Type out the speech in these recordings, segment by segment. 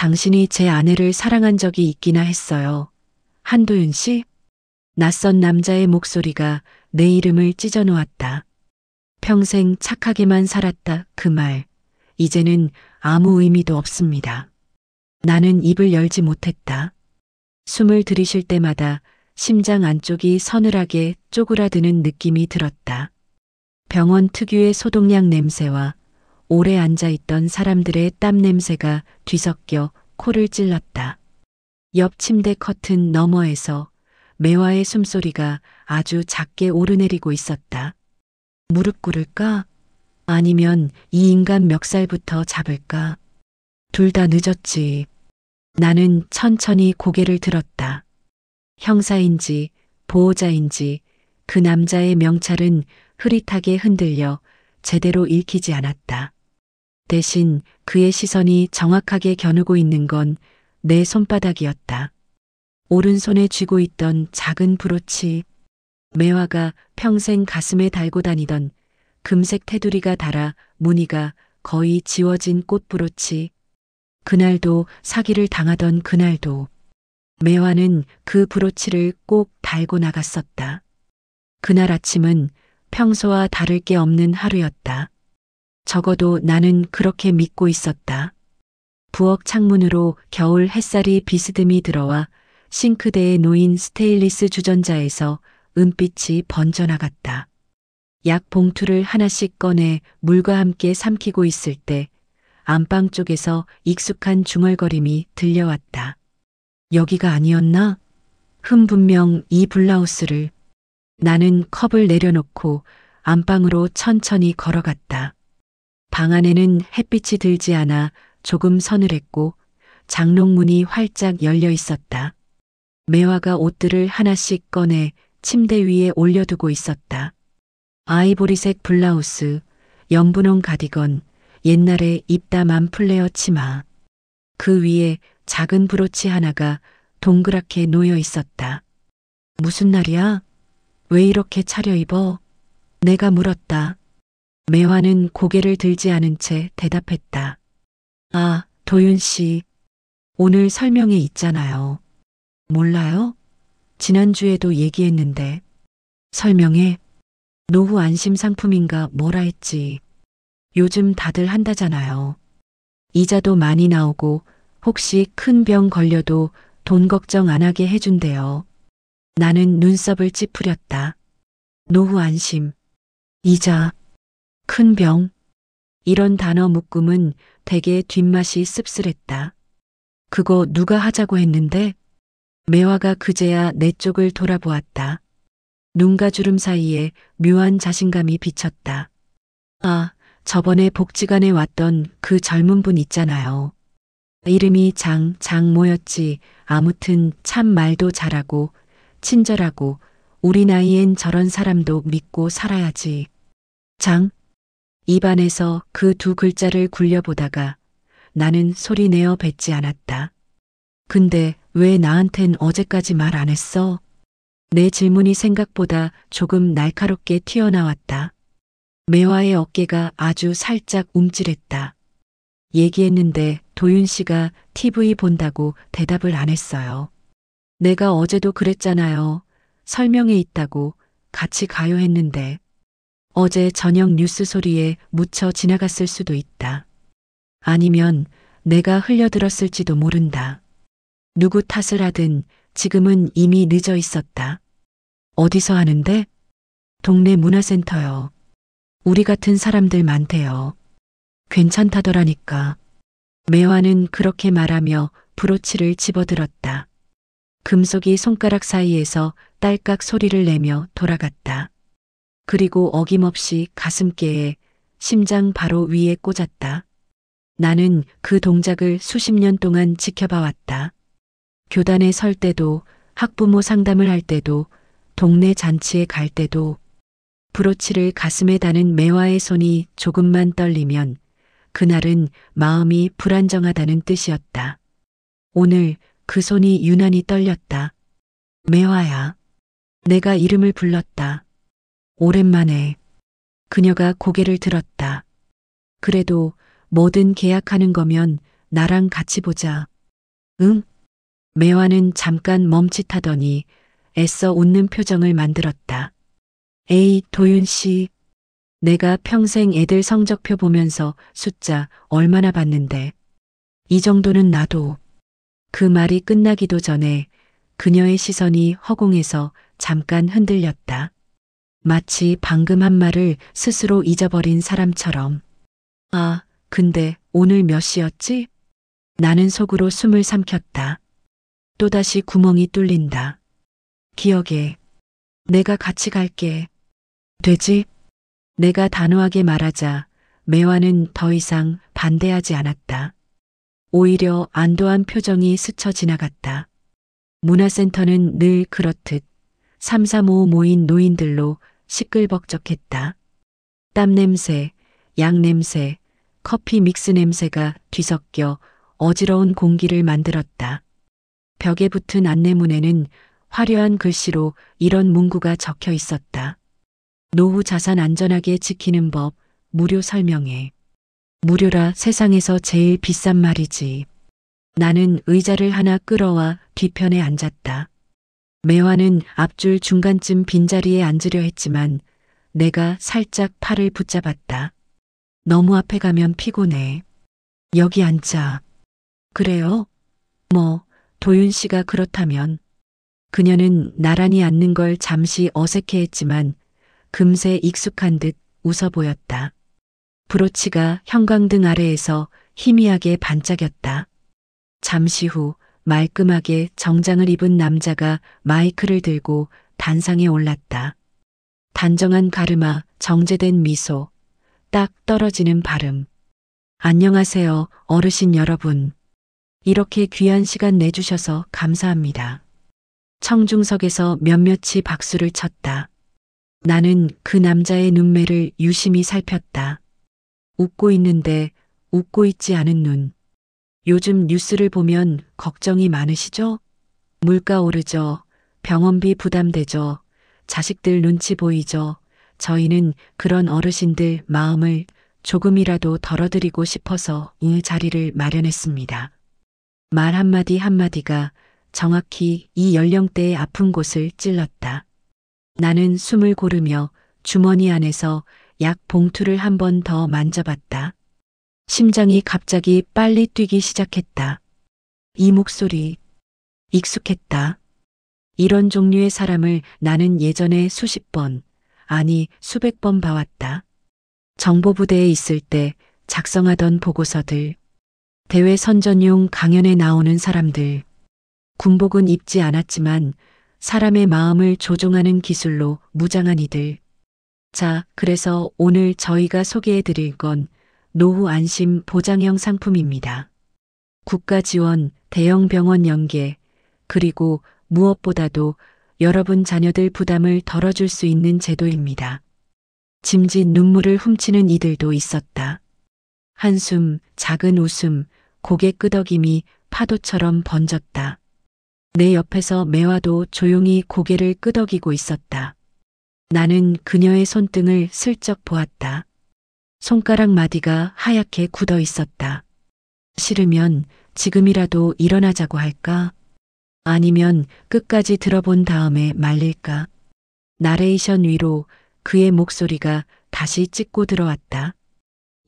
당신이 제 아내를 사랑한 적이 있기나 했어요. 한도윤 씨? 낯선 남자의 목소리가 내 이름을 찢어놓았다. 평생 착하게만 살았다 그 말. 이제는 아무 의미도 없습니다. 나는 입을 열지 못했다. 숨을 들이쉴 때마다 심장 안쪽이 서늘하게 쪼그라드는 느낌이 들었다. 병원 특유의 소독약 냄새와 오래 앉아있던 사람들의 땀 냄새가 뒤섞여 코를 찔렀다. 옆 침대 커튼 너머에서 매화의 숨소리가 아주 작게 오르내리고 있었다. 무릎 꿇을까? 아니면 이 인간 멱살부터 잡을까? 둘 다 늦었지. 나는 천천히 고개를 들었다. 형사인지 보호자인지 그 남자의 명찰은 흐릿하게 흔들려 제대로 읽히지 않았다. 대신 그의 시선이 정확하게 겨누고 있는 건 내 손바닥이었다. 오른손에 쥐고 있던 작은 브로치. 매화가 평생 가슴에 달고 다니던 금색 테두리가 달아 무늬가 거의 지워진 꽃 브로치. 그날도 사기를 당하던 그날도 매화는 그 브로치를 꼭 달고 나갔었다. 그날 아침은 평소와 다를 게 없는 하루였다. 적어도 나는 그렇게 믿고 있었다. 부엌 창문으로 겨울 햇살이 비스듬히 들어와 싱크대에 놓인 스테인리스 주전자에서 은빛이 번져나갔다. 약 봉투를 하나씩 꺼내 물과 함께 삼키고 있을 때 안방 쪽에서 익숙한 중얼거림이 들려왔다. 여기가 아니었나? 분명 이 블라우스를. 나는 컵을 내려놓고 안방으로 천천히 걸어갔다. 방 안에는 햇빛이 들지 않아 조금 서늘했고 장롱문이 활짝 열려 있었다. 매화가 옷들을 하나씩 꺼내 침대 위에 올려두고 있었다. 아이보리색 블라우스, 연분홍 가디건, 옛날에 입담한 플레어 치마. 그 위에 작은 브로치 하나가 동그랗게 놓여 있었다. 무슨 날이야? 왜 이렇게 차려입어? 내가 물었다. 매화는 고개를 들지 않은 채 대답했다. 아, 도윤 씨. 오늘 설명회 있잖아요. 몰라요? 지난주에도 얘기했는데. 설명회? 노후 안심 상품인가 뭐라 했지. 요즘 다들 한다잖아요. 이자도 많이 나오고 혹시 큰 병 걸려도 돈 걱정 안 하게 해준대요. 나는 눈썹을 찌푸렸다. 노후 안심, 이자, 큰 병. 이런 단어 묶음은 되게 뒷맛이 씁쓸했다. 그거 누가 하자고 했는데? 매화가 그제야 내 쪽을 돌아보았다. 눈과 주름 사이에 묘한 자신감이 비쳤다. 아, 저번에 복지관에 왔던 그 젊은 분 있잖아요. 이름이 장모였지. 아무튼 참 말도 잘하고 친절하고 우리 나이엔 저런 사람도 믿고 살아야지. 장? 입안에서 그 두 글자를 굴려보다가 나는 소리내어 뱉지 않았다. 근데 왜 나한텐 어제까지 말 안 했어? 내 질문이 생각보다 조금 날카롭게 튀어나왔다. 매화의 어깨가 아주 살짝 움찔했다. 얘기했는데 도윤 씨가 TV 본다고 대답을 안 했어요. 내가 어제도 그랬잖아요. 설명회 있다고 같이 가요 했는데. 어제 저녁 뉴스 소리에 묻혀 지나갔을 수도 있다. 아니면 내가 흘려들었을지도 모른다. 누구 탓을 하든 지금은 이미 늦어 있었다. 어디서 하는데? 동네 문화센터요. 우리 같은 사람들 많대요. 괜찮다더라니까. 매화는 그렇게 말하며 브로치를 집어들었다. 금속이 손가락 사이에서 딸깍 소리를 내며 돌아갔다. 그리고 어김없이 가슴께에 심장 바로 위에 꽂았다. 나는 그 동작을 수십 년 동안 지켜봐왔다. 교단에 설 때도, 학부모 상담을 할 때도, 동네 잔치에 갈 때도 브로치를 가슴에 다는 매화의 손이 조금만 떨리면 그날은 마음이 불안정하다는 뜻이었다. 오늘 그 손이 유난히 떨렸다. 매화야. 내가 이름을 불렀다. 오랜만에. 그녀가 고개를 들었다. 그래도 뭐든 계약하는 거면 나랑 같이 보자. 응? 매화는 잠깐 멈칫하더니 애써 웃는 표정을 만들었다. 에이, 도윤 씨. 내가 평생 애들 성적표 보면서 숫자 얼마나 봤는데. 이 정도는 나도. 그 말이 끝나기도 전에 그녀의 시선이 허공에서 잠깐 흔들렸다. 마치 방금 한 말을 스스로 잊어버린 사람처럼. 아, 근데 오늘 몇 시였지? 나는 속으로 숨을 삼켰다. 또다시 구멍이 뚫린다. 기억에. 내가 같이 갈게. 되지? 내가 단호하게 말하자 매화는 더 이상 반대하지 않았다. 오히려 안도한 표정이 스쳐 지나갔다. 문화센터는 늘 그렇듯 삼삼오오 모인 노인들로 시끌벅적했다. 땀 냄새, 약 냄새, 커피 믹스 냄새가 뒤섞여 어지러운 공기를 만들었다. 벽에 붙은 안내문에는 화려한 글씨로 이런 문구가 적혀 있었다. 노후 자산 안전하게 지키는 법, 무료 설명회. 무료라 세상에서 제일 비싼 말이지. 나는 의자를 하나 끌어와 뒤편에 앉았다. 매화는 앞줄 중간쯤 빈자리에 앉으려 했지만 내가 살짝 팔을 붙잡았다. 너무 앞에 가면 피곤해. 여기 앉자. 그래요? 뭐, 도윤 씨가 그렇다면. 그녀는 나란히 앉는 걸 잠시 어색해했지만 금세 익숙한 듯 웃어 보였다. 브로치가 형광등 아래에서 희미하게 반짝였다. 잠시 후 말끔하게 정장을 입은 남자가 마이크를 들고 단상에 올랐다. 단정한 가르마, 정제된 미소, 딱 떨어지는 발음. 안녕하세요, 어르신 여러분. 이렇게 귀한 시간 내주셔서 감사합니다. 청중석에서 몇몇이 박수를 쳤다. 나는 그 남자의 눈매를 유심히 살폈다. 웃고 있는데 웃고 있지 않은 눈. 요즘 뉴스를 보면 걱정이 많으시죠? 물가 오르죠. 병원비 부담되죠. 자식들 눈치 보이죠. 저희는 그런 어르신들 마음을 조금이라도 덜어드리고 싶어서 이 자리를 마련했습니다. 말 한마디 한마디가 정확히 이 연령대의 아픈 곳을 찔렀다. 나는 숨을 고르며 주머니 안에서 약 봉투를 한 번 더 만져봤다. 심장이 갑자기 빨리 뛰기 시작했다. 이 목소리, 익숙했다. 이런 종류의 사람을 나는 예전에 수십 번, 아니 수백 번 봐왔다. 정보부대에 있을 때 작성하던 보고서들, 대외 선전용 강연에 나오는 사람들, 군복은 입지 않았지만 사람의 마음을 조종하는 기술로 무장한 이들. 자, 그래서 오늘 저희가 소개해 드릴 건 노후 안심 보장형 상품입니다. 국가 지원, 대형 병원 연계, 그리고 무엇보다도 여러분 자녀들 부담을 덜어줄 수 있는 제도입니다. 짐짓 눈물을 훔치는 이들도 있었다. 한숨, 작은 웃음, 고개 끄덕임이 파도처럼 번졌다. 내 옆에서 매화도 조용히 고개를 끄덕이고 있었다. 나는 그녀의 손등을 슬쩍 보았다. 손가락 마디가 하얗게 굳어 있었다. 싫으면 지금이라도 일어나자고 할까? 아니면 끝까지 들어본 다음에 말릴까? 나레이션 위로 그의 목소리가 다시 찍고 들어왔다.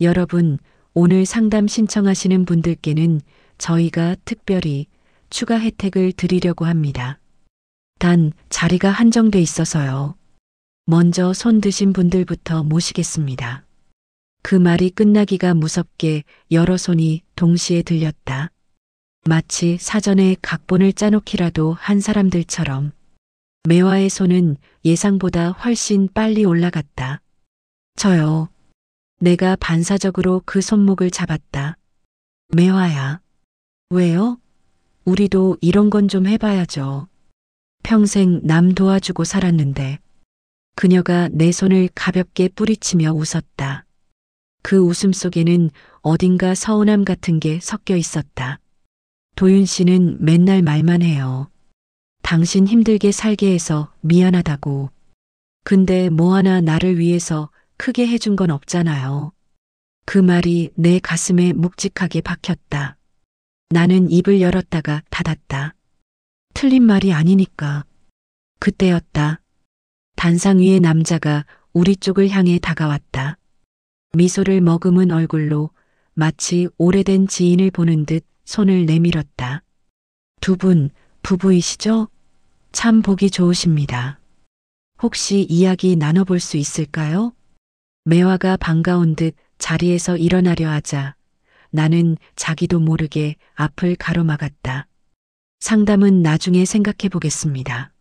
여러분, 오늘 상담 신청하시는 분들께는 저희가 특별히 추가 혜택을 드리려고 합니다. 단 자리가 한정돼 있어서요. 먼저 손 드신 분들부터 모시겠습니다. 그 말이 끝나기가 무섭게 여러 손이 동시에 들렸다. 마치 사전에 각본을 짜놓기라도 한 사람들처럼. 매화의 손은 예상보다 훨씬 빨리 올라갔다. 저요. 내가 반사적으로 그 손목을 잡았다. 매화야. 왜요? 우리도 이런 건 좀 해봐야죠. 평생 남 도와주고 살았는데. 그녀가 내 손을 가볍게 뿌리치며 웃었다. 그 웃음 속에는 어딘가 서운함 같은 게 섞여 있었다. 도윤 씨는 맨날 말만 해요. 당신 힘들게 살게 해서 미안하다고. 근데 뭐 하나 나를 위해서 크게 해준 건 없잖아요. 그 말이 내 가슴에 묵직하게 박혔다. 나는 입을 열었다가 닫았다. 틀린 말이 아니니까. 그때였다. 단상 위의 남자가 우리 쪽을 향해 다가왔다. 미소를 머금은 얼굴로 마치 오래된 지인을 보는 듯 손을 내밀었다. 두 분 부부이시죠? 참 보기 좋으십니다. 혹시 이야기 나눠볼 수 있을까요? 매화가 반가운 듯 자리에서 일어나려 하자 나는 자기도 모르게 앞을 가로막았다. 상담은 나중에 생각해 보겠습니다.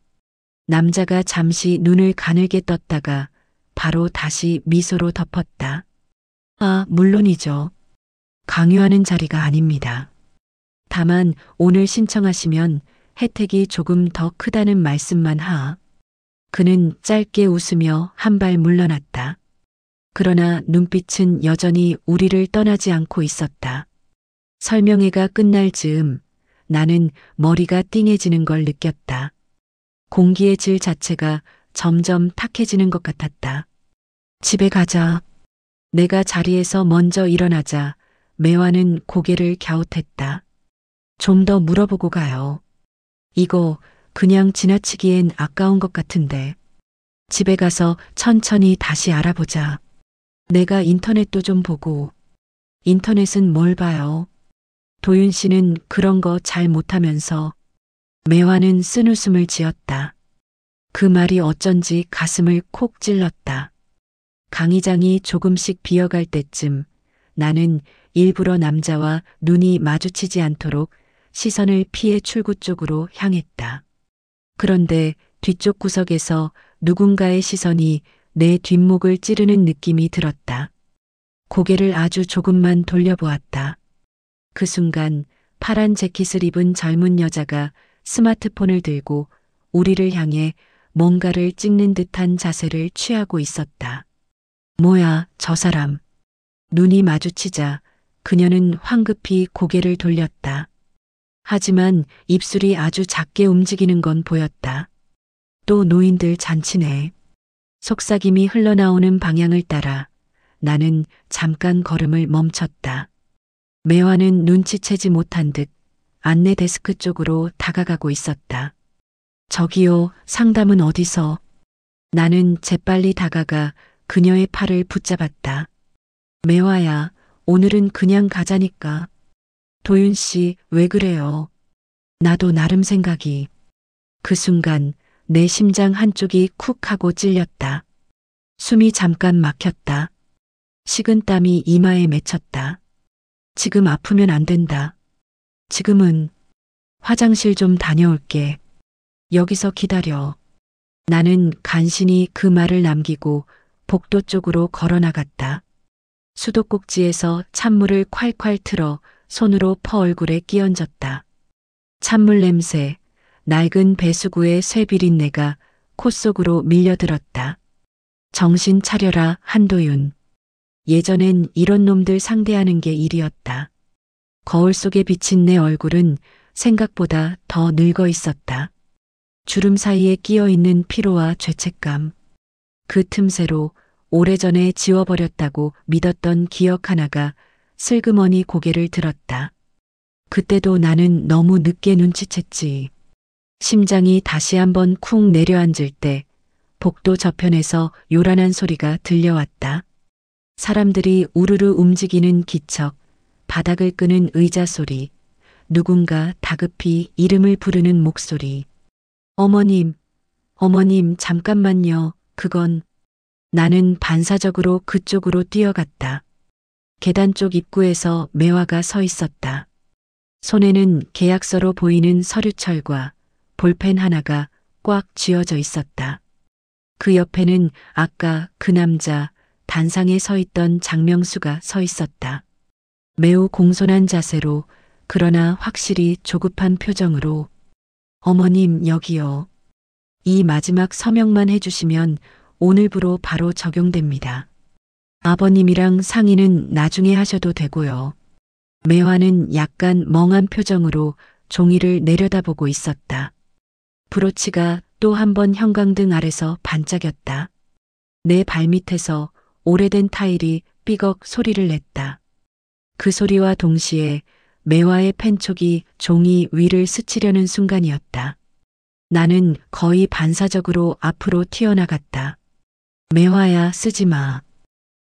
남자가 잠시 눈을 가늘게 떴다가 바로 다시 미소로 덮었다. 아, 물론이죠. 강요하는 자리가 아닙니다. 다만 오늘 신청하시면 혜택이 조금 더 크다는 말씀만 하. 그는 짧게 웃으며 한 발 물러났다. 그러나 눈빛은 여전히 우리를 떠나지 않고 있었다. 설명회가 끝날 즈음 나는 머리가 띵해지는 걸 느꼈다. 공기의 질 자체가 점점 탁해지는 것 같았다. 집에 가자. 내가 자리에서 먼저 일어나자 매화는 고개를 갸웃했다. 좀 더 물어보고 가요. 이거 그냥 지나치기엔 아까운 것 같은데. 집에 가서 천천히 다시 알아보자. 내가 인터넷도 좀 보고. 인터넷은 뭘 봐요? 도윤 씨는 그런 거 잘 못하면서. 매화는 쓴웃음을 지었다. 그 말이 어쩐지 가슴을 콕 찔렀다. 강의장이 조금씩 비어갈 때쯤 나는 일부러 남자와 눈이 마주치지 않도록 시선을 피해 출구 쪽으로 향했다. 그런데 뒤쪽 구석에서 누군가의 시선이 내 뒷목을 찌르는 느낌이 들었다. 고개를 아주 조금만 돌려보았다. 그 순간 파란 재킷을 입은 젊은 여자가 스마트폰을 들고 우리를 향해 뭔가를 찍는 듯한 자세를 취하고 있었다. 뭐야, 저 사람. 눈이 마주치자 그녀는 황급히 고개를 돌렸다. 하지만 입술이 아주 작게 움직이는 건 보였다. 또 노인들 잔치네. 속삭임이 흘러나오는 방향을 따라 나는 잠깐 걸음을 멈췄다. 매화는 눈치채지 못한 듯 안내 데스크 쪽으로 다가가고 있었다. 저기요, 상담은 어디서? 나는 재빨리 다가가 그녀의 팔을 붙잡았다. 매화야, 오늘은 그냥 가자니까. 도윤 씨, 왜 그래요? 나도 나름 생각이. 그 순간 내 심장 한쪽이 쿡 하고 찔렸다. 숨이 잠깐 막혔다. 식은땀이 이마에 맺혔다. 지금 아프면 안 된다. 지금은 화장실 좀 다녀올게. 여기서 기다려. 나는 간신히 그 말을 남기고 복도 쪽으로 걸어 나갔다. 수도꼭지에서 찬물을 콸콸 틀어 손으로 퍼 얼굴에 끼얹었다. 찬물 냄새, 낡은 배수구의 쇠 비린내가 코 속으로 밀려들었다. 정신 차려라, 한도윤. 예전엔 이런 놈들 상대하는 게 일이었다. 거울 속에 비친 내 얼굴은 생각보다 더 늙어 있었다. 주름 사이에 끼어 있는 피로와 죄책감. 그 틈새로 오래전에 지워버렸다고 믿었던 기억 하나가 슬그머니 고개를 들었다. 그때도 나는 너무 늦게 눈치챘지. 심장이 다시 한번 쿵 내려앉을 때 복도 저편에서 요란한 소리가 들려왔다. 사람들이 우르르 움직이는 기척, 바닥을 끄는 의자 소리, 누군가 다급히 이름을 부르는 목소리. 어머님, 어머님, 잠깐만요. 그건. 나는 반사적으로 그쪽으로 뛰어갔다. 계단 쪽 입구에서 매화가 서 있었다. 손에는 계약서로 보이는 서류철과 볼펜 하나가 꽉 쥐어져 있었다. 그 옆에는 아까 그 남자 단상에 서 있던 장명수가 서 있었다. 매우 공손한 자세로 그러나 확실히 조급한 표정으로 어머님 여기요. 이 마지막 서명만 해주시면 오늘부로 바로 적용됩니다. 아버님이랑 상의는 나중에 하셔도 되고요. 매화는 약간 멍한 표정으로 종이를 내려다보고 있었다. 브로치가 또 한 번 형광등 아래서 반짝였다. 내 발밑에서 오래된 타일이 삐걱 소리를 냈다. 그 소리와 동시에 매화의 펜촉이 종이 위를 스치려는 순간이었다. 나는 거의 반사적으로 앞으로 튀어나갔다. 매화야, 쓰지 마.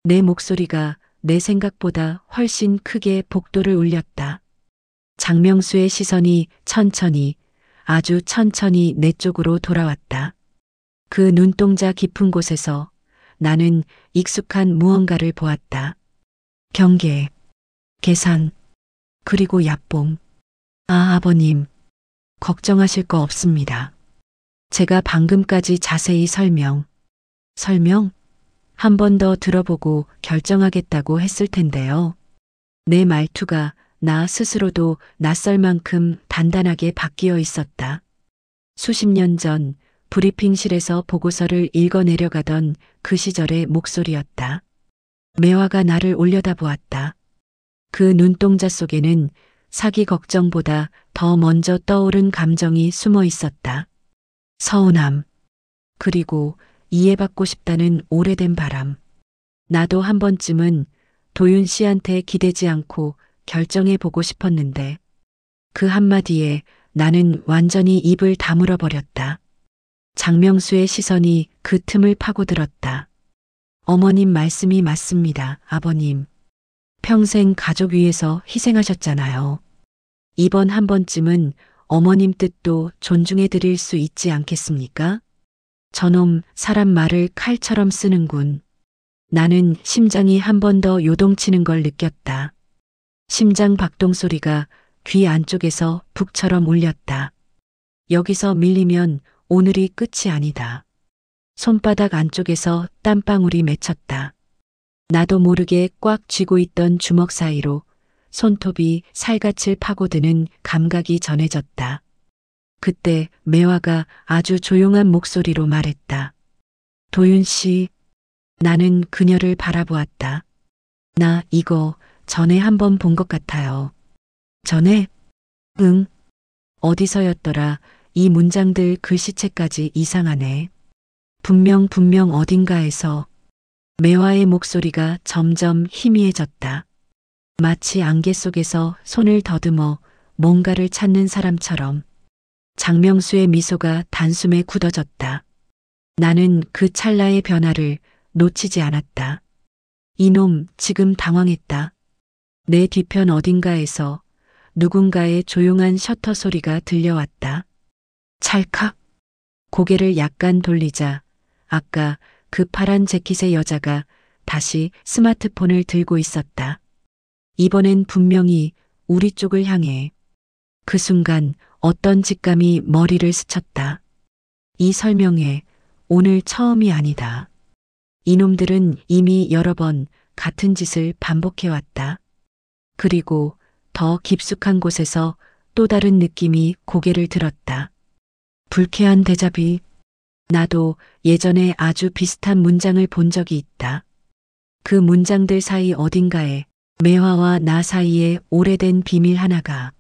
내 목소리가 내 생각보다 훨씬 크게 복도를 울렸다. 장명수의 시선이 천천히, 아주 천천히 내 쪽으로 돌아왔다. 그 눈동자 깊은 곳에서 나는 익숙한 무언가를 보았다. 경계, 계산, 그리고 얍봉. 아, 아버님, 걱정하실 거 없습니다. 제가 방금까지 자세히 설명. 한 번 더 들어보고 결정하겠다고 했을 텐데요. 내 말투가 나 스스로도 낯설 만큼 단단하게 바뀌어 있었다. 수십 년 전 브리핑실에서 보고서를 읽어 내려가던 그 시절의 목소리였다. 매화가 나를 올려다보았다. 그 눈동자 속에는 사기 걱정보다 더 먼저 떠오른 감정이 숨어 있었다. 서운함, 그리고 이해받고 싶다는 오래된 바람. 나도 한 번쯤은 도윤 씨한테 기대지 않고 결정해 보고 싶었는데 그 한마디에 나는 완전히 입을 다물어 버렸다. 장명수의 시선이 그 틈을 파고들었다. 어머님 말씀이 맞습니다, 아버님. 평생 가족 위해서 희생하셨잖아요. 이번 한 번쯤은 어머님 뜻도 존중해 드릴 수 있지 않겠습니까? 저놈 사람 말을 칼처럼 쓰는군. 나는 심장이 한 번 더 요동치는 걸 느꼈다. 심장 박동 소리가 귀 안쪽에서 북처럼 울렸다. 여기서 밀리면 오늘이 끝이 아니다. 손바닥 안쪽에서 땀방울이 맺혔다. 나도 모르게 꽉 쥐고 있던 주먹 사이로 손톱이 살갗을 파고드는 감각이 전해졌다. 그때 매화가 아주 조용한 목소리로 말했다. 도윤 씨, 나는 그녀를 바라보았다. 나 이거 전에 한 번 본 것 같아요. 전에? 응. 어디서였더라. 이 문장들 글씨체까지 이상하네. 분명 어딘가에서. 매화의 목소리가 점점 희미해졌다. 마치 안개 속에서 손을 더듬어 뭔가를 찾는 사람처럼. 장명수의 미소가 단숨에 굳어졌다. 나는 그 찰나의 변화를 놓치지 않았다. 이놈 지금 당황했다. 내 뒤편 어딘가에서 누군가의 조용한 셔터 소리가 들려왔다. 찰칵. 고개를 약간 돌리자 아까 그 파란 재킷의 여자가 다시 스마트폰을 들고 있었다. 이번엔 분명히 우리 쪽을 향해. 그 순간 어떤 직감이 머리를 스쳤다. 이 설명회 오늘 처음이 아니다. 이놈들은 이미 여러 번 같은 짓을 반복해왔다. 그리고 더 깊숙한 곳에서 또 다른 느낌이 고개를 들었다. 불쾌한 데자비. 나도 예전에 아주 비슷한 문장을 본 적이 있다. 그 문장들 사이 어딘가에 매화와 나 사이에 오래된 비밀 하나가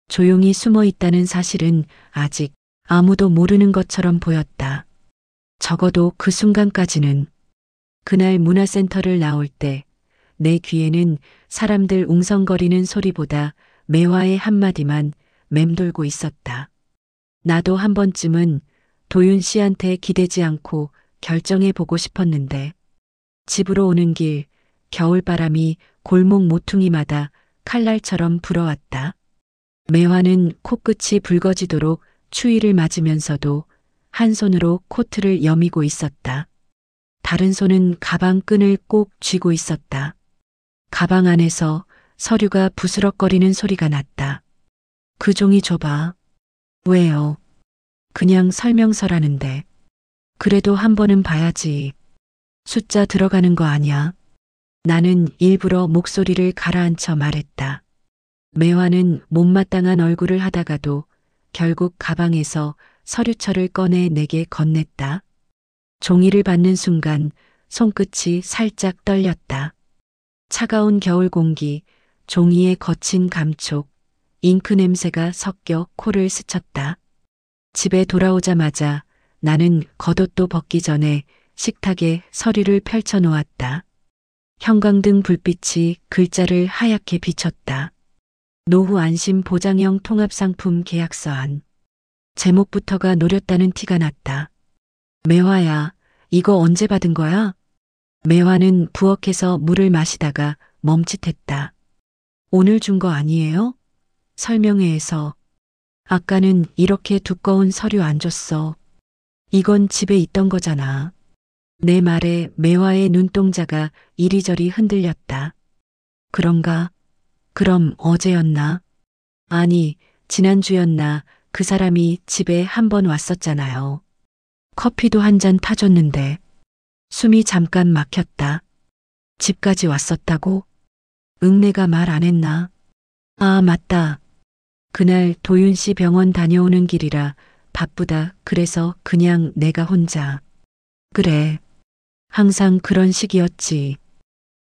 조용히 숨어 있다는 사실은 아직 아무도 모르는 것처럼 보였다. 적어도 그 순간까지는. 그날 문화센터를 나올 때 내 귀에는 사람들 웅성거리는 소리보다 매화의 한마디만 맴돌고 있었다. 나도 한 번쯤은 도윤 씨한테 기대지 않고 결정해 보고 싶었는데 집으로 오는 길 겨울바람이 골목 모퉁이마다 칼날처럼 불어왔다. 매화는 코끝이 붉어지도록 추위를 맞으면서도 한 손으로 코트를 여미고 있었다. 다른 손은 가방 끈을 꼭 쥐고 있었다. 가방 안에서 서류가 부스럭거리는 소리가 났다. 그 종이 줘봐. 왜요? 그냥 설명서라는데. 그래도 한 번은 봐야지. 숫자 들어가는 거 아냐? 나는 일부러 목소리를 가라앉혀 말했다. 매화는 못마땅한 얼굴을 하다가도 결국 가방에서 서류철을 꺼내 내게 건넸다. 종이를 받는 순간 손끝이 살짝 떨렸다. 차가운 겨울 공기, 종이의 거친 감촉, 잉크 냄새가 섞여 코를 스쳤다. 집에 돌아오자마자 나는 겉옷도 벗기 전에 식탁에 서류를 펼쳐 놓았다. 형광등 불빛이 글자를 하얗게 비췄다. 노후 안심 보장형 통합상품 계약서안. 제목부터가 노렸다는 티가 났다. 매화야, 이거 언제 받은 거야? 매화는 부엌에서 물을 마시다가 멈칫했다. 오늘 준 거 아니에요? 설명회에서. 아까는 이렇게 두꺼운 서류 안 줬어. 이건 집에 있던 거잖아. 내 말에 매화의 눈동자가 이리저리 흔들렸다. 그런가? 그럼 어제였나? 아니, 지난주였나? 그 사람이 집에 한 번 왔었잖아요. 커피도 한 잔 타줬는데. 숨이 잠깐 막혔다. 집까지 왔었다고? 응, 내가 말 안 했나? 아, 맞다. 그날 도윤 씨 병원 다녀오는 길이라 바쁘다. 그래서 그냥 내가 혼자. 그래. 항상 그런 식이었지.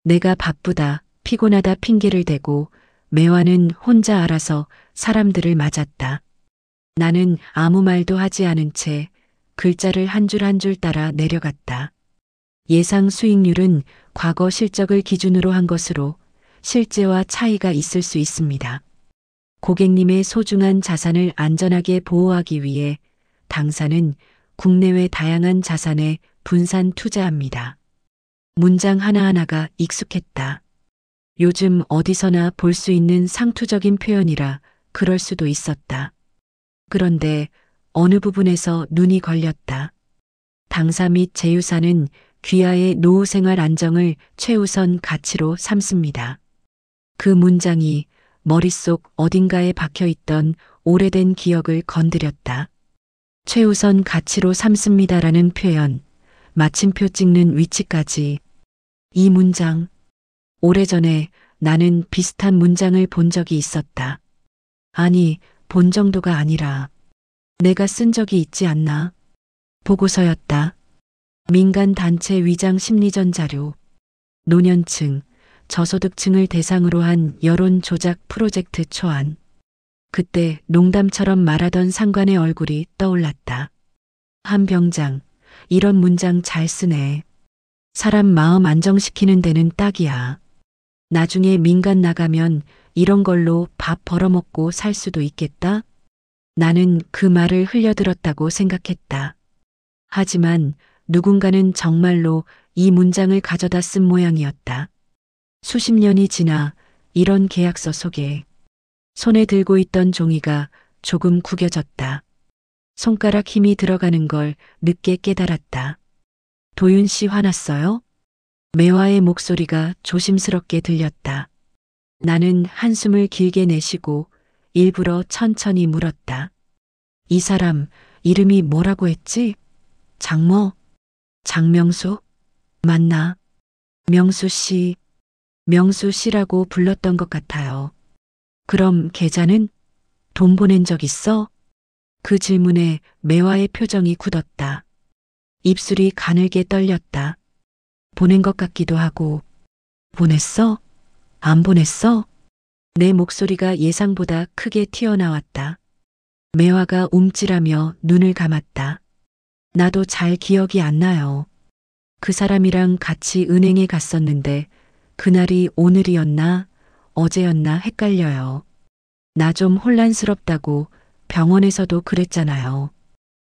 내가 바쁘다, 피곤하다 핑계를 대고 매화는 혼자 알아서 사람들을 맞았다. 나는 아무 말도 하지 않은 채 글자를 한 줄 한 줄 따라 내려갔다. 예상 수익률은 과거 실적을 기준으로 한 것으로 실제와 차이가 있을 수 있습니다. 고객님의 소중한 자산을 안전하게 보호하기 위해 당사는 국내외 다양한 자산에 분산 투자합니다. 문장 하나하나가 익숙했다. 요즘 어디서나 볼 수 있는 상투적인 표현이라 그럴 수도 있었다. 그런데 어느 부분에서 눈이 걸렸다. 당사 및 제휴사는 귀하의 노후 생활 안정을 최우선 가치로 삼습니다. 그 문장이 머릿속 어딘가에 박혀있던 오래된 기억을 건드렸다. 최우선 가치로 삼습니다라는 표현, 마침표 찍는 위치까지. 이 문장, 오래전에 나는 비슷한 문장을 본 적이 있었다. 아니, 본 정도가 아니라 내가 쓴 적이 있지 않나? 보고서였다. 민간단체 위장 심리전 자료. 노년층, 저소득층을 대상으로 한 여론 조작 프로젝트 초안. 그때 농담처럼 말하던 상관의 얼굴이 떠올랐다. 한 병장, 이런 문장 잘 쓰네. 사람 마음 안정시키는 데는 딱이야. 나중에 민간 나가면 이런 걸로 밥 벌어먹고 살 수도 있겠다? 나는 그 말을 흘려들었다고 생각했다. 하지만 누군가는 정말로 이 문장을 가져다 쓴 모양이었다. 수십 년이 지나 이런 계약서 속에 손에 들고 있던 종이가 조금 구겨졌다. 손가락 힘이 들어가는 걸 늦게 깨달았다. 도윤 씨 화났어요? 매화의 목소리가 조심스럽게 들렸다. 나는 한숨을 길게 내쉬고 일부러 천천히 물었다. 이 사람 이름이 뭐라고 했지? 장모? 장명수? 맞나? 명수 씨, 명수 씨라고 불렀던 것 같아요. 그럼 계좌는? 돈 보낸 적 있어? 그 질문에 매화의 표정이 굳었다. 입술이 가늘게 떨렸다. 보낸 것 같기도 하고. 보냈어? 안 보냈어? 내 목소리가 예상보다 크게 튀어나왔다. 매화가 움찔하며 눈을 감았다. 나도 잘 기억이 안 나요. 그 사람이랑 같이 은행에 갔었는데 그날이 오늘이었나 어제였나 헷갈려요. 나 좀 혼란스럽다고 병원에서도 그랬잖아요.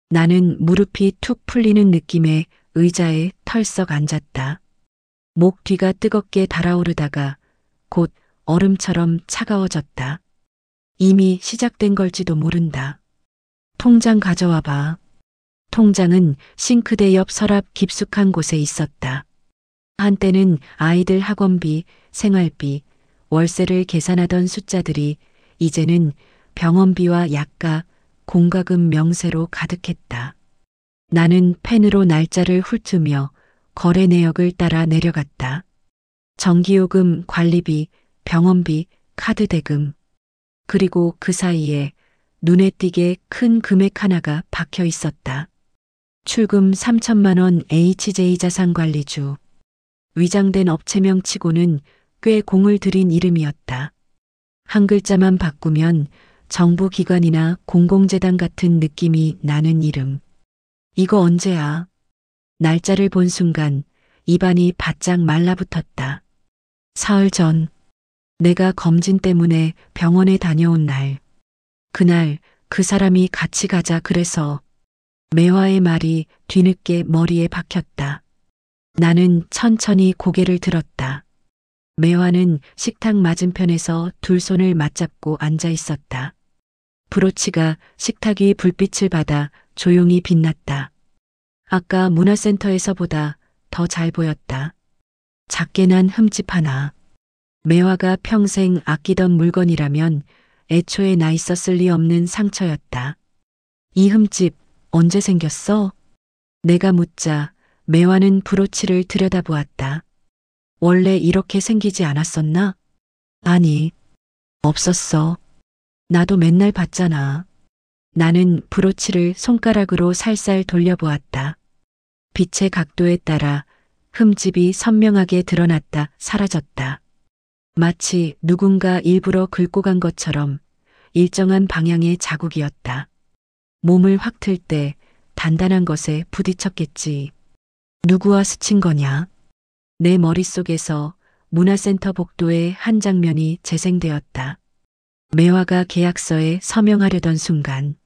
나는 무릎이 툭 풀리는 느낌에 의자에 털썩 앉았다. 목 뒤가 뜨겁게 달아오르다가 곧 얼음처럼 차가워졌다. 이미 시작된 걸지도 모른다. 통장 가져와 봐. 통장은 싱크대 옆 서랍 깊숙한 곳에 있었다. 한때는 아이들 학원비, 생활비, 월세를 계산하던 숫자들이 이제는 병원비와 약가, 공과금 명세로 가득했다. 나는 펜으로 날짜를 훑으며 거래 내역을 따라 내려갔다. 전기요금, 관리비, 병원비, 카드 대금. 그리고 그 사이에 눈에 띄게 큰 금액 하나가 박혀 있었다. 출금 3천만 원 HJ 자산관리주. 위장된 업체명 치고는 꽤 공을 들인 이름이었다. 한 글자만 바꾸면 정부 기관이나 공공재단 같은 느낌이 나는 이름. 이거 언제야? 날짜를 본 순간 입안이 바짝 말라붙었다. 사흘 전. 내가 검진 때문에 병원에 다녀온 날. 그날 그 사람이 같이 가자 그래서. 매화의 말이 뒤늦게 머리에 박혔다. 나는 천천히 고개를 들었다. 매화는 식탁 맞은편에서 두 손을 맞잡고 앉아 있었다. 브로치가 식탁 위 불빛을 받아 조용히 빛났다. 아까 문화센터에서보다 더 잘 보였다. 작게 난 흠집 하나. 매화가 평생 아끼던 물건이라면 애초에 나 있었을 리 없는 상처였다. 이 흠집 언제 생겼어? 내가 묻자 매화는 브로치를 들여다보았다. 원래 이렇게 생기지 않았었나? 아니, 없었어. 나도 맨날 봤잖아. 나는 브로치를 손가락으로 살살 돌려보았다. 빛의 각도에 따라 흠집이 선명하게 드러났다 사라졌다. 마치 누군가 일부러 긁고 간 것처럼 일정한 방향의 자국이었다. 몸을 확 틀 때 단단한 것에 부딪혔겠지. 누구와 스친 거냐? 내 머릿속에서 문화센터 복도의 한 장면이 재생되었다. 매화가 계약서에 서명하려던 순간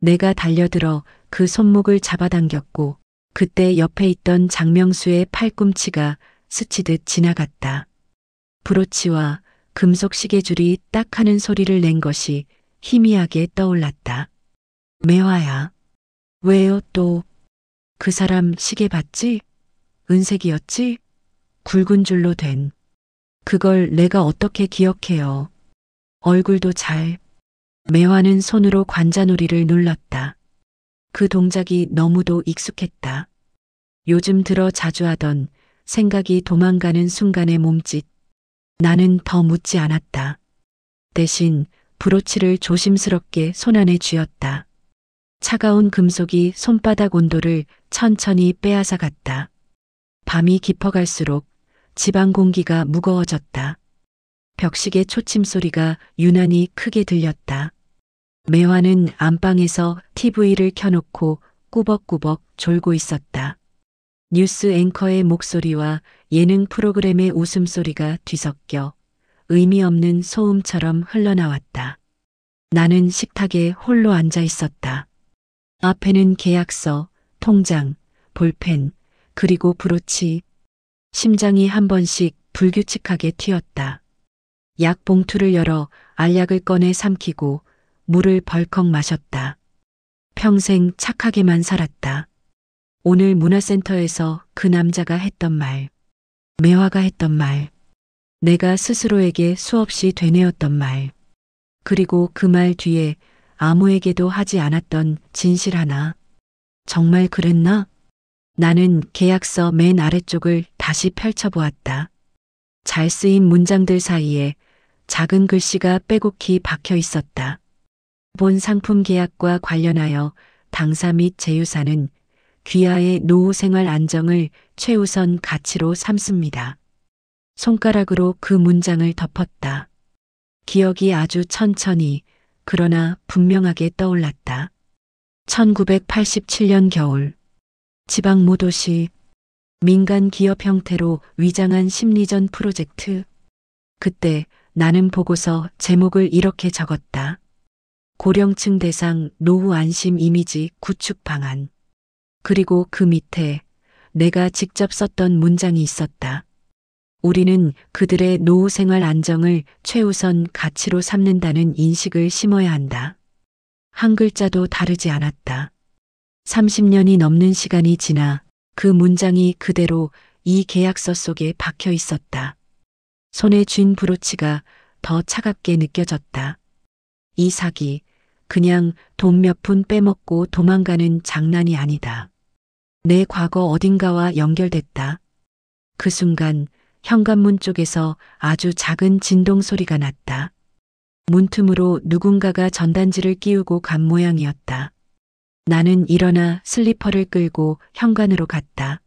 내가 달려들어 그 손목을 잡아당겼고 그때 옆에 있던 장명수의 팔꿈치가 스치듯 지나갔다. 브로치와 금속 시계줄이 딱 하는 소리를 낸 것이 희미하게 떠올랐다. 매화야. 왜요 또? 그 사람 시계 봤지? 은색이었지? 굵은 줄로 된. 그걸 내가 어떻게 기억해요. 얼굴도 잘. 매화는 손으로 관자놀이를 눌렀다. 그 동작이 너무도 익숙했다. 요즘 들어 자주 하던 생각이 도망가는 순간의 몸짓. 나는 더 묻지 않았다. 대신 브로치를 조심스럽게 손안에 쥐었다. 차가운 금속이 손바닥 온도를 천천히 빼앗아 갔다. 밤이 깊어갈수록 지방 공기가 무거워졌다. 벽시계 초침 소리가 유난히 크게 들렸다. 매화는 안방에서 TV를 켜놓고 꾸벅꾸벅 졸고 있었다. 뉴스 앵커의 목소리와 예능 프로그램의 웃음소리가 뒤섞여 의미 없는 소음처럼 흘러나왔다. 나는 식탁에 홀로 앉아 있었다. 앞에는 계약서, 통장, 볼펜, 그리고 브로치. 심장이 한 번씩 불규칙하게 튀었다. 약 봉투를 열어 알약을 꺼내 삼키고 물을 벌컥 마셨다. 평생 착하게만 살았다. 오늘 문화센터에서 그 남자가 했던 말, 매화가 했던 말, 내가 스스로에게 수없이 되뇌었던 말, 그리고 그 말 뒤에 아무에게도 하지 않았던 진실 하나. 정말 그랬나? 나는 계약서 맨 아래쪽을 다시 펼쳐보았다. 잘 쓰인 문장들 사이에 작은 글씨가 빼곡히 박혀 있었다. 본 상품 계약과 관련하여 당사 및 제휴사는 귀하의 노후 생활 안정을 최우선 가치로 삼습니다. 손가락으로 그 문장을 덮었다. 기억이 아주 천천히 그러나 분명하게 떠올랐다. 1987년 겨울 지방 모도시 민간 기업 형태로 위장한 심리전 프로젝트. 그때 나는 보고서 제목을 이렇게 적었다. 고령층 대상 노후 안심 이미지 구축 방안. 그리고 그 밑에 내가 직접 썼던 문장이 있었다. 우리는 그들의 노후 생활 안정을 최우선 가치로 삼는다는 인식을 심어야 한다. 한 글자도 다르지 않았다. 30년이 넘는 시간이 지나 그 문장이 그대로 이 계약서 속에 박혀 있었다. 손에 쥔 브로치가 더 차갑게 느껴졌다. 이 사기, 그냥 돈 몇 푼 빼먹고 도망가는 장난이 아니다. 내 과거 어딘가와 연결됐다. 그 순간 현관문 쪽에서 아주 작은 진동 소리가 났다. 문틈으로 누군가가 전단지를 끼우고 간 모양이었다. 나는 일어나 슬리퍼를 끌고 현관으로 갔다.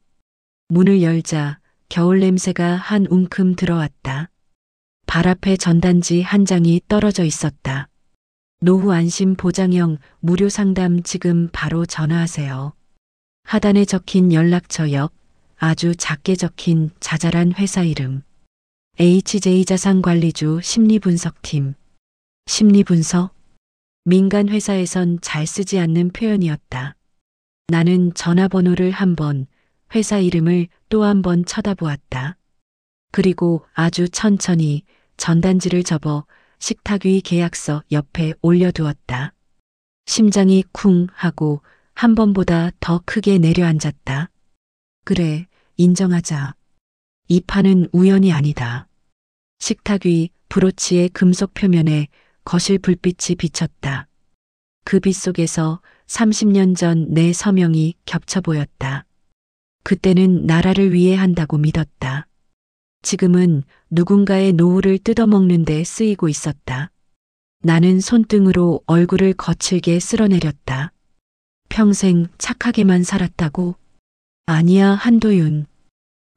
문을 열자 겨울 냄새가 한 움큼 들어왔다. 발 앞에 전단지 한 장이 떨어져 있었다. 노후 안심 보장형 무료 상담 지금 바로 전화하세요. 하단에 적힌 연락처 옆 아주 작게 적힌 자잘한 회사 이름. HJ자산관리주 심리분석팀. 심리분석? 민간 회사에선 잘 쓰지 않는 표현이었다. 나는 전화번호를 한 번, 회사 이름을 또 한 번 쳐다보았다. 그리고 아주 천천히 전단지를 접어 식탁 위 계약서 옆에 올려두었다. 심장이 쿵 하고 한 번보다 더 크게 내려앉았다. 그래, 인정하자. 이 판은 우연이 아니다. 식탁 위 브로치의 금속 표면에 거실 불빛이 비쳤다. 그 빛 속에서 30년 전 내 서명이 겹쳐 보였다. 그때는 나라를 위해 한다고 믿었다. 지금은 누군가의 노후를 뜯어먹는 데 쓰이고 있었다. 나는 손등으로 얼굴을 거칠게 쓸어내렸다. 평생 착하게만 살았다고? 아니야, 한도윤.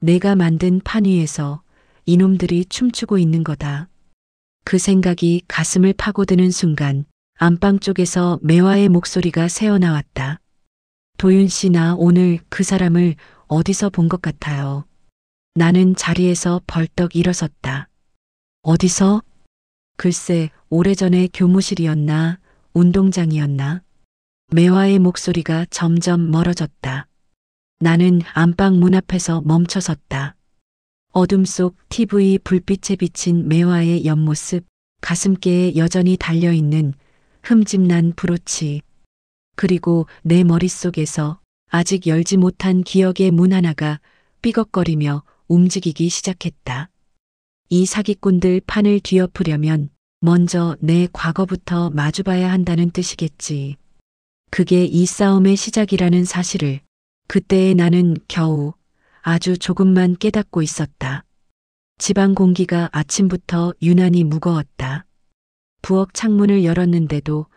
내가 만든 판 위에서 이놈들이 춤추고 있는 거다. 그 생각이 가슴을 파고드는 순간 안방 쪽에서 매화의 목소리가 새어나왔다. 도윤 씨, 나 오늘 그 사람을 어디서 본 것 같아요. 나는 자리에서 벌떡 일어섰다. 어디서? 글쎄, 오래전에 교무실이었나, 운동장이었나. 매화의 목소리가 점점 멀어졌다. 나는 안방 문 앞에서 멈춰섰다. 어둠 속 TV 불빛에 비친 매화의 옆모습, 가슴께에 여전히 달려있는 흠집난 브로치. 그리고 내 머릿속에서 아직 열지 못한 기억의 문 하나가 삐걱거리며 움직이기 시작했다. 이 사기꾼들 판을 뒤엎으려면 먼저 내 과거부터 마주봐야 한다는 뜻이겠지. 그게 이 싸움의 시작이라는 사실을 그때의 나는 겨우 아주 조금만 깨닫고 있었다. 집안 공기가 아침부터 유난히 무거웠다. 부엌 창문을 열었는데도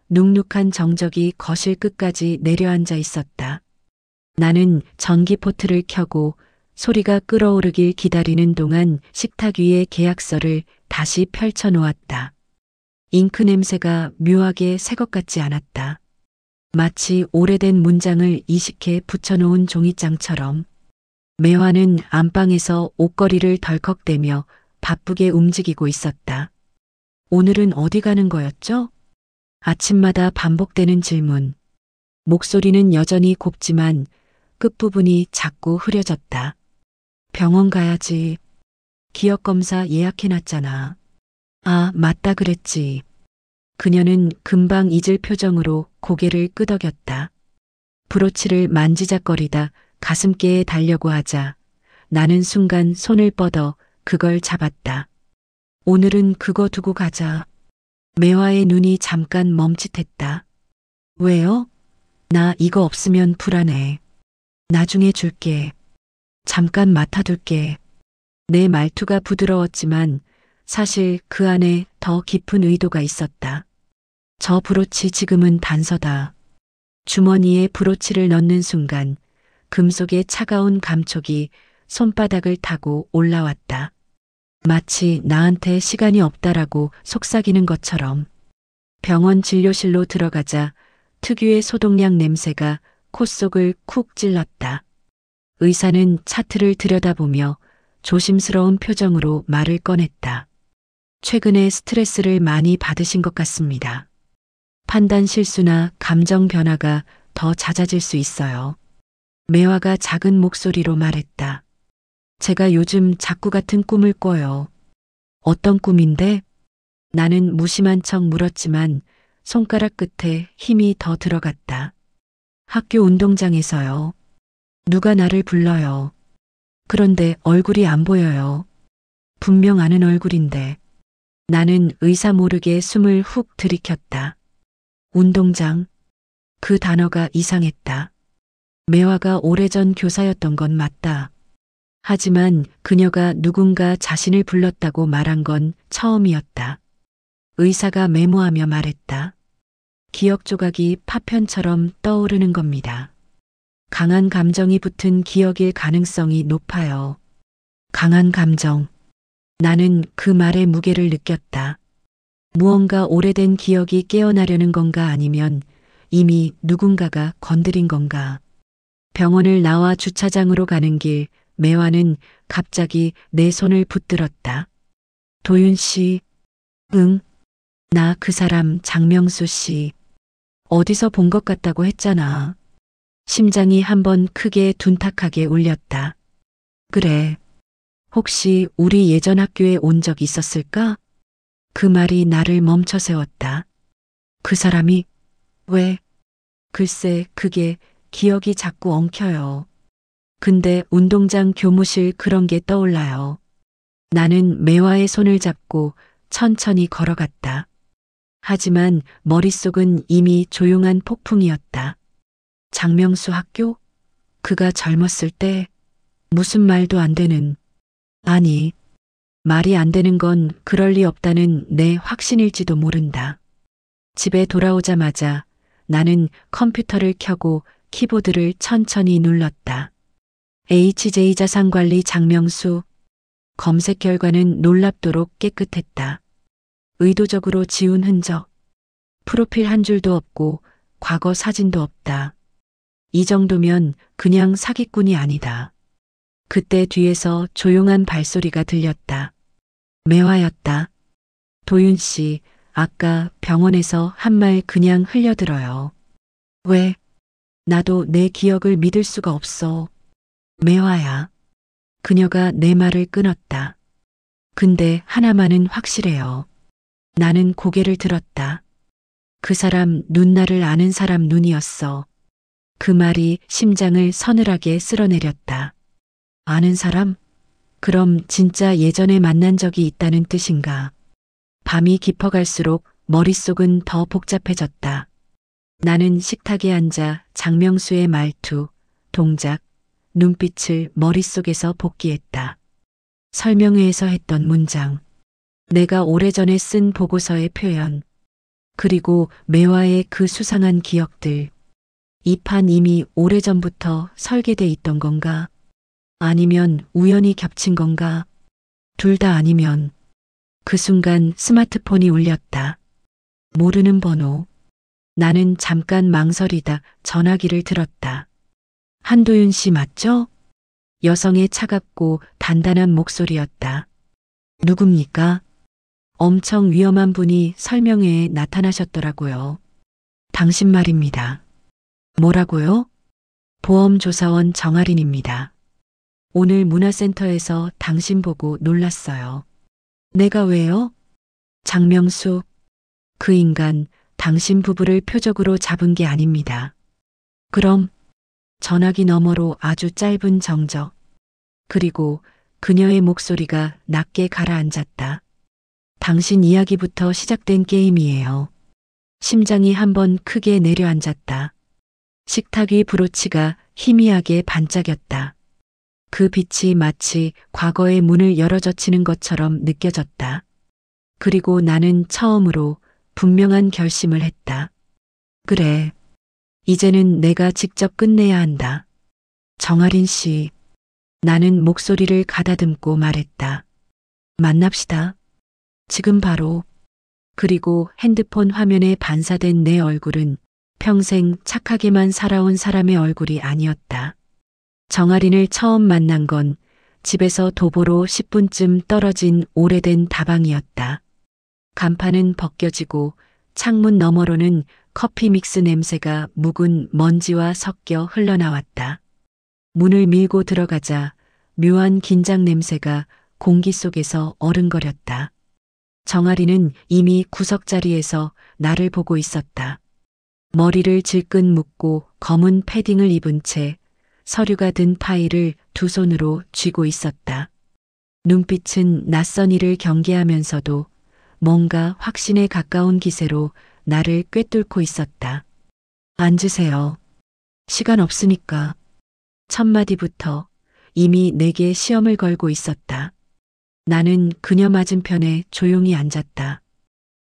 눅눅한 정적이 거실 끝까지 내려앉아 있었다. 나는 전기포트를 켜고 소리가 끓어오르길 기다리는 동안 식탁 위에 계약서를 다시 펼쳐 놓았다. 잉크 냄새가 묘하게 새 것 같지 않았다. 마치 오래된 문장을 이식해 붙여놓은 종이장처럼. 매화는 안방에서 옷걸이를 덜컥대며 바쁘게 움직이고 있었다. 오늘은 어디 가는 거였죠? 아침마다 반복되는 질문. 목소리는 여전히 곱지만 끝부분이 자꾸 흐려졌다. 병원 가야지. 기억검사 예약해놨잖아. 아, 맞다 그랬지. 그녀는 금방 잊을 표정으로 고개를 끄덕였다. 브로치를 만지작거리다 가슴께에 달려고 하자 나는 순간 손을 뻗어 그걸 잡았다. 오늘은 그거 두고 가자. 매화의 눈이 잠깐 멈칫했다. 왜요? 나 이거 없으면 불안해. 나중에 줄게. 잠깐 맡아둘게. 내 말투가 부드러웠지만 사실 그 안에 더 깊은 의도가 있었다. 저 브로치 지금은 단서다. 주머니에 브로치를 넣는 순간 금속의 차가운 감촉이 손바닥을 타고 올라왔다. 마치 나한테 시간이 없다라고 속삭이는 것처럼. 병원 진료실로 들어가자 특유의 소독약 냄새가 콧속을 쿡 찔렀다. 의사는 차트를 들여다보며 조심스러운 표정으로 말을 꺼냈다. 최근에 스트레스를 많이 받으신 것 같습니다. 판단 실수나 감정 변화가 더 잦아질 수 있어요. 매화가 작은 목소리로 말했다. 제가 요즘 자꾸 같은 꿈을 꿔요. 어떤 꿈인데? 나는 무심한 척 물었지만 손가락 끝에 힘이 더 들어갔다. 학교 운동장에서요. 누가 나를 불러요. 그런데 얼굴이 안 보여요. 분명 아는 얼굴인데. 나는 의사 모르게 숨을 훅 들이켰다. 운동장. 그 단어가 이상했다. 매화가 오래전 교사였던 건 맞다. 하지만 그녀가 누군가 자신을 불렀다고 말한 건 처음이었다. 의사가 메모하며 말했다. 기억 조각이 파편처럼 떠오르는 겁니다. 강한 감정이 붙은 기억일 가능성이 높아요. 강한 감정. 나는 그 말의 무게를 느꼈다. 무언가 오래된 기억이 깨어나려는 건가 아니면 이미 누군가가 건드린 건가. 병원을 나와 주차장으로 가는 길 매화는 갑자기 내 손을 붙들었다. 도윤 씨, 응, 나 그 사람 장명수 씨. 어디서 본 것 같다고 했잖아. 심장이 한번 크게 둔탁하게 울렸다. 그래. 혹시 우리 예전 학교에 온 적 있었을까? 그 말이 나를 멈춰 세웠다. 그 사람이 왜? 글쎄, 그게 기억이 자꾸 엉켜요. 근데 운동장 교무실 그런 게 떠올라요. 나는 매화의 손을 잡고 천천히 걸어갔다. 하지만 머릿속은 이미 조용한 폭풍이었다. 장명수 학교? 그가 젊었을 때 무슨 말도 안 되는, 아니, 말이 안 되는 건 그럴 리 없다는 내 확신일지도 모른다. 집에 돌아오자마자 나는 컴퓨터를 켜고 키보드를 천천히 눌렀다. HJ 자산관리 장명수. 검색 결과는 놀랍도록 깨끗했다. 의도적으로 지운 흔적. 프로필 한 줄도 없고 과거 사진도 없다. 이 정도면 그냥 사기꾼이 아니다. 그때 뒤에서 조용한 발소리가 들렸다. 매화였다. 도윤 씨, 아까 병원에서 한 말 그냥 흘려들어요. 왜? 나도 내 기억을 믿을 수가 없어. 매화야. 그녀가 내 말을 끊었다. 근데 하나만은 확실해요. 나는 고개를 들었다. 그 사람 눈 나를 아는 사람 눈이었어. 그 말이 심장을 서늘하게 쓸어내렸다. 아는 사람? 그럼 진짜 예전에 만난 적이 있다는 뜻인가? 밤이 깊어갈수록 머릿속은 더 복잡해졌다. 나는 식탁에 앉아 장명수의 말투, 동작, 눈빛을 머릿속에서 복기했다. 설명회에서 했던 문장, 내가 오래전에 쓴 보고서의 표현, 그리고 매화의 그 수상한 기억들. 이 판 이미 오래전부터 설계돼 있던 건가? 아니면 우연히 겹친 건가? 둘 다 아니면. 그 순간 스마트폰이 울렸다. 모르는 번호. 나는 잠깐 망설이다 전화기를 들었다. 한도윤 씨 맞죠? 여성의 차갑고 단단한 목소리였다. 누굽니까? 엄청 위험한 분이 설명회에 나타나셨더라고요. 당신 말입니다. 뭐라고요? 보험조사원 정아린입니다. 오늘 문화센터에서 당신 보고 놀랐어요. 내가 왜요? 장명수, 그 인간 당신 부부를 표적으로 잡은 게 아닙니다. 그럼 전화기 너머로 아주 짧은 정적. 그리고 그녀의 목소리가 낮게 가라앉았다. 당신 이야기부터 시작된 게임이에요. 심장이 한번 크게 내려앉았다. 식탁 위 브로치가 희미하게 반짝였다. 그 빛이 마치 과거의 문을 열어젖히는 것처럼 느껴졌다. 그리고 나는 처음으로 분명한 결심을 했다. 그래. 이제는 내가 직접 끝내야 한다. 정아린 씨. 나는 목소리를 가다듬고 말했다. 만납시다. 지금 바로. 그리고 핸드폰 화면에 반사된 내 얼굴은 평생 착하게만 살아온 사람의 얼굴이 아니었다. 정아린을 처음 만난 건 집에서 도보로 10분쯤 떨어진 오래된 다방이었다. 간판은 벗겨지고 창문 너머로는 커피 믹스 냄새가 묵은 먼지와 섞여 흘러나왔다. 문을 밀고 들어가자 묘한 긴장 냄새가 공기 속에서 어른거렸다. 정아리는 이미 구석자리에서 나를 보고 있었다. 머리를 질끈 묶고 검은 패딩을 입은 채 서류가 든 파일을 두 손으로 쥐고 있었다. 눈빛은 낯선 일을 경계하면서도 뭔가 확신에 가까운 기세로 나를 꿰뚫고 있었다. 앉으세요. 시간 없으니까. 첫 마디부터 이미 내게 시험을 걸고 있었다. 나는 그녀 맞은편에 조용히 앉았다.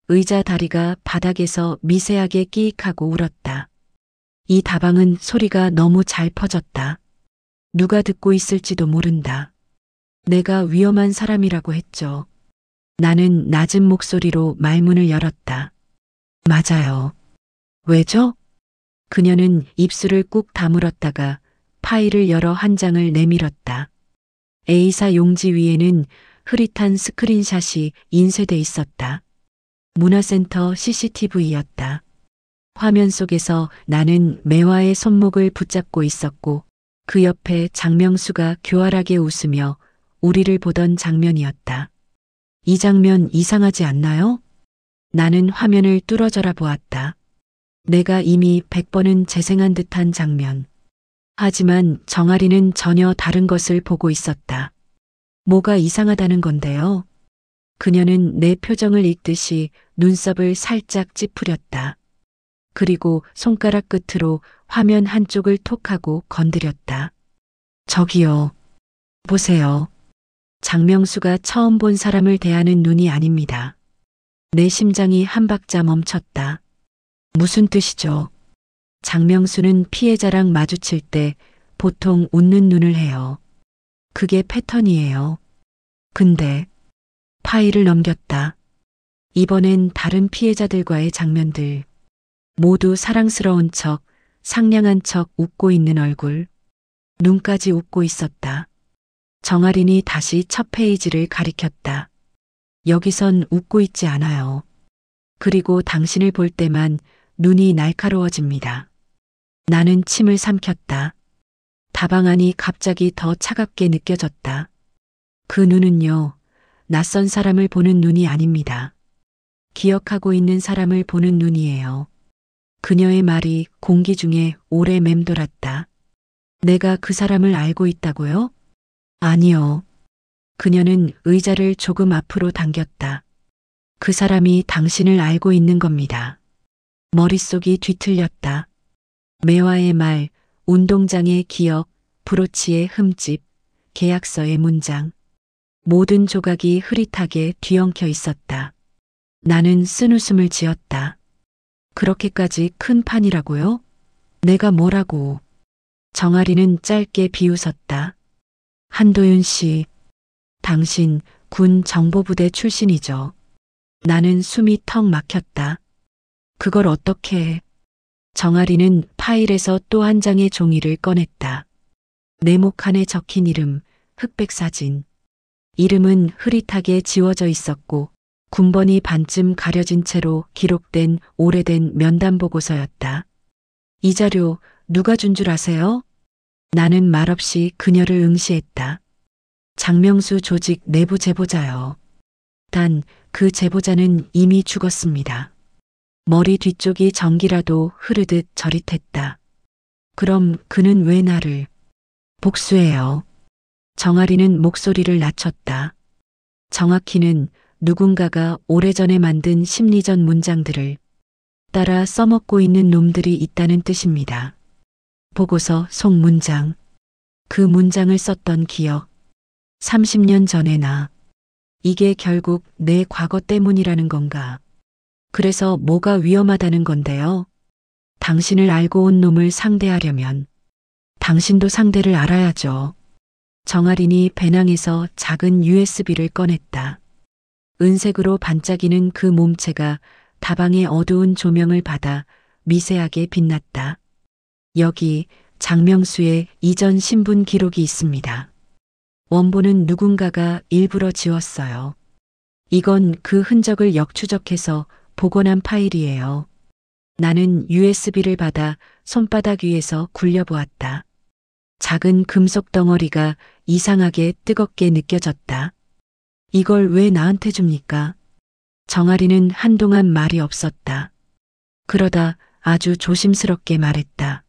의자 다리가 바닥에서 미세하게 끼익하고 울었다. 이 다방은 소리가 너무 잘 퍼졌다. 누가 듣고 있을지도 모른다. 내가 위험한 사람이라고 했죠. 나는 낮은 목소리로 말문을 열었다. 맞아요. 왜죠? 그녀는 입술을 꾹 다물었다가 파일을 열어 한 장을 내밀었다. A사 용지 위에는 흐릿한 스크린샷이 인쇄돼 있었다. 문화센터 CCTV였다. 화면 속에서 나는 매화의 손목을 붙잡고 있었고 그 옆에 장명수가 교활하게 웃으며 우리를 보던 장면이었다. 이 장면 이상하지 않나요? 나는 화면을 뚫어져라 보았다. 내가 이미 100번은 재생한 듯한 장면. 하지만 정아리는 전혀 다른 것을 보고 있었다. 뭐가 이상하다는 건데요? 그녀는 내 표정을 읽듯이 눈썹을 살짝 찌푸렸다. 그리고 손가락 끝으로 화면 한쪽을 톡하고 건드렸다. 저기요. 보세요. 장명수가 처음 본 사람을 대하는 눈이 아닙니다. 내 심장이 한 박자 멈췄다. 무슨 뜻이죠? 장명수는 피해자랑 마주칠 때 보통 웃는 눈을 해요. 그게 패턴이에요. 근데 파일을 넘겼다. 이번엔 다른 피해자들과의 장면들. 모두 사랑스러운 척, 상냥한 척 웃고 있는 얼굴. 눈까지 웃고 있었다. 정아린이 다시 첫 페이지를 가리켰다. 여기선 웃고 있지 않아요. 그리고 당신을 볼 때만 눈이 날카로워집니다. 나는 침을 삼켰다. 다방 안이 갑자기 더 차갑게 느껴졌다. 그 눈은요, 낯선 사람을 보는 눈이 아닙니다. 기억하고 있는 사람을 보는 눈이에요. 그녀의 말이 공기 중에 오래 맴돌았다. 내가 그 사람을 알고 있다고요? 아니요. 그녀는 의자를 조금 앞으로 당겼다. 그 사람이 당신을 알고 있는 겁니다. 머릿속이 뒤틀렸다. 매화의 말, 운동장의 기억, 브로치의 흠집, 계약서의 문장. 모든 조각이 흐릿하게 뒤엉켜 있었다. 나는 쓴웃음을 지었다. 그렇게까지 큰 판이라고요? 내가 뭐라고? 정아리는 짧게 비웃었다. 한도윤 씨, 당신 군 정보부대 출신이죠. 나는 숨이 턱 막혔다. 그걸 어떻게 해? 정아리는 파일에서 또 한 장의 종이를 꺼냈다. 네모칸에 적힌 이름, 흑백 사진. 이름은 흐릿하게 지워져 있었고 군번이 반쯤 가려진 채로 기록된 오래된 면담 보고서였다. 이 자료 누가 준 줄 아세요? 나는 말없이 그녀를 응시했다. 장명수 조직 내부 제보자요. 단 그 제보자는 이미 죽었습니다. 머리 뒤쪽이 전기라도 흐르듯 저릿했다. 그럼 그는 왜 나를? 복수해요. 정아리는 목소리를 낮췄다. 정확히는 누군가가 오래전에 만든 심리전 문장들을 따라 써먹고 있는 놈들이 있다는 뜻입니다. 보고서 속 문장. 그 문장을 썼던 기억. 30년 전의 나. 이게 결국 내 과거 때문이라는 건가? 그래서 뭐가 위험하다는 건데요? 당신을 알고 온 놈을 상대하려면 당신도 상대를 알아야죠. 정아린이 배낭에서 작은 USB를 꺼냈다. 은색으로 반짝이는 그 몸체가 다방의 어두운 조명을 받아 미세하게 빛났다. 여기 장명수의 이전 신분 기록이 있습니다. 원본은 누군가가 일부러 지웠어요. 이건 그 흔적을 역추적해서 복원한 파일이에요. 나는 USB를 받아 손바닥 위에서 굴려보았다. 작은 금속 덩어리가 이상하게 뜨겁게 느껴졌다. 이걸 왜 나한테 줍니까? 정아리는 한동안 말이 없었다. 그러다 아주 조심스럽게 말했다.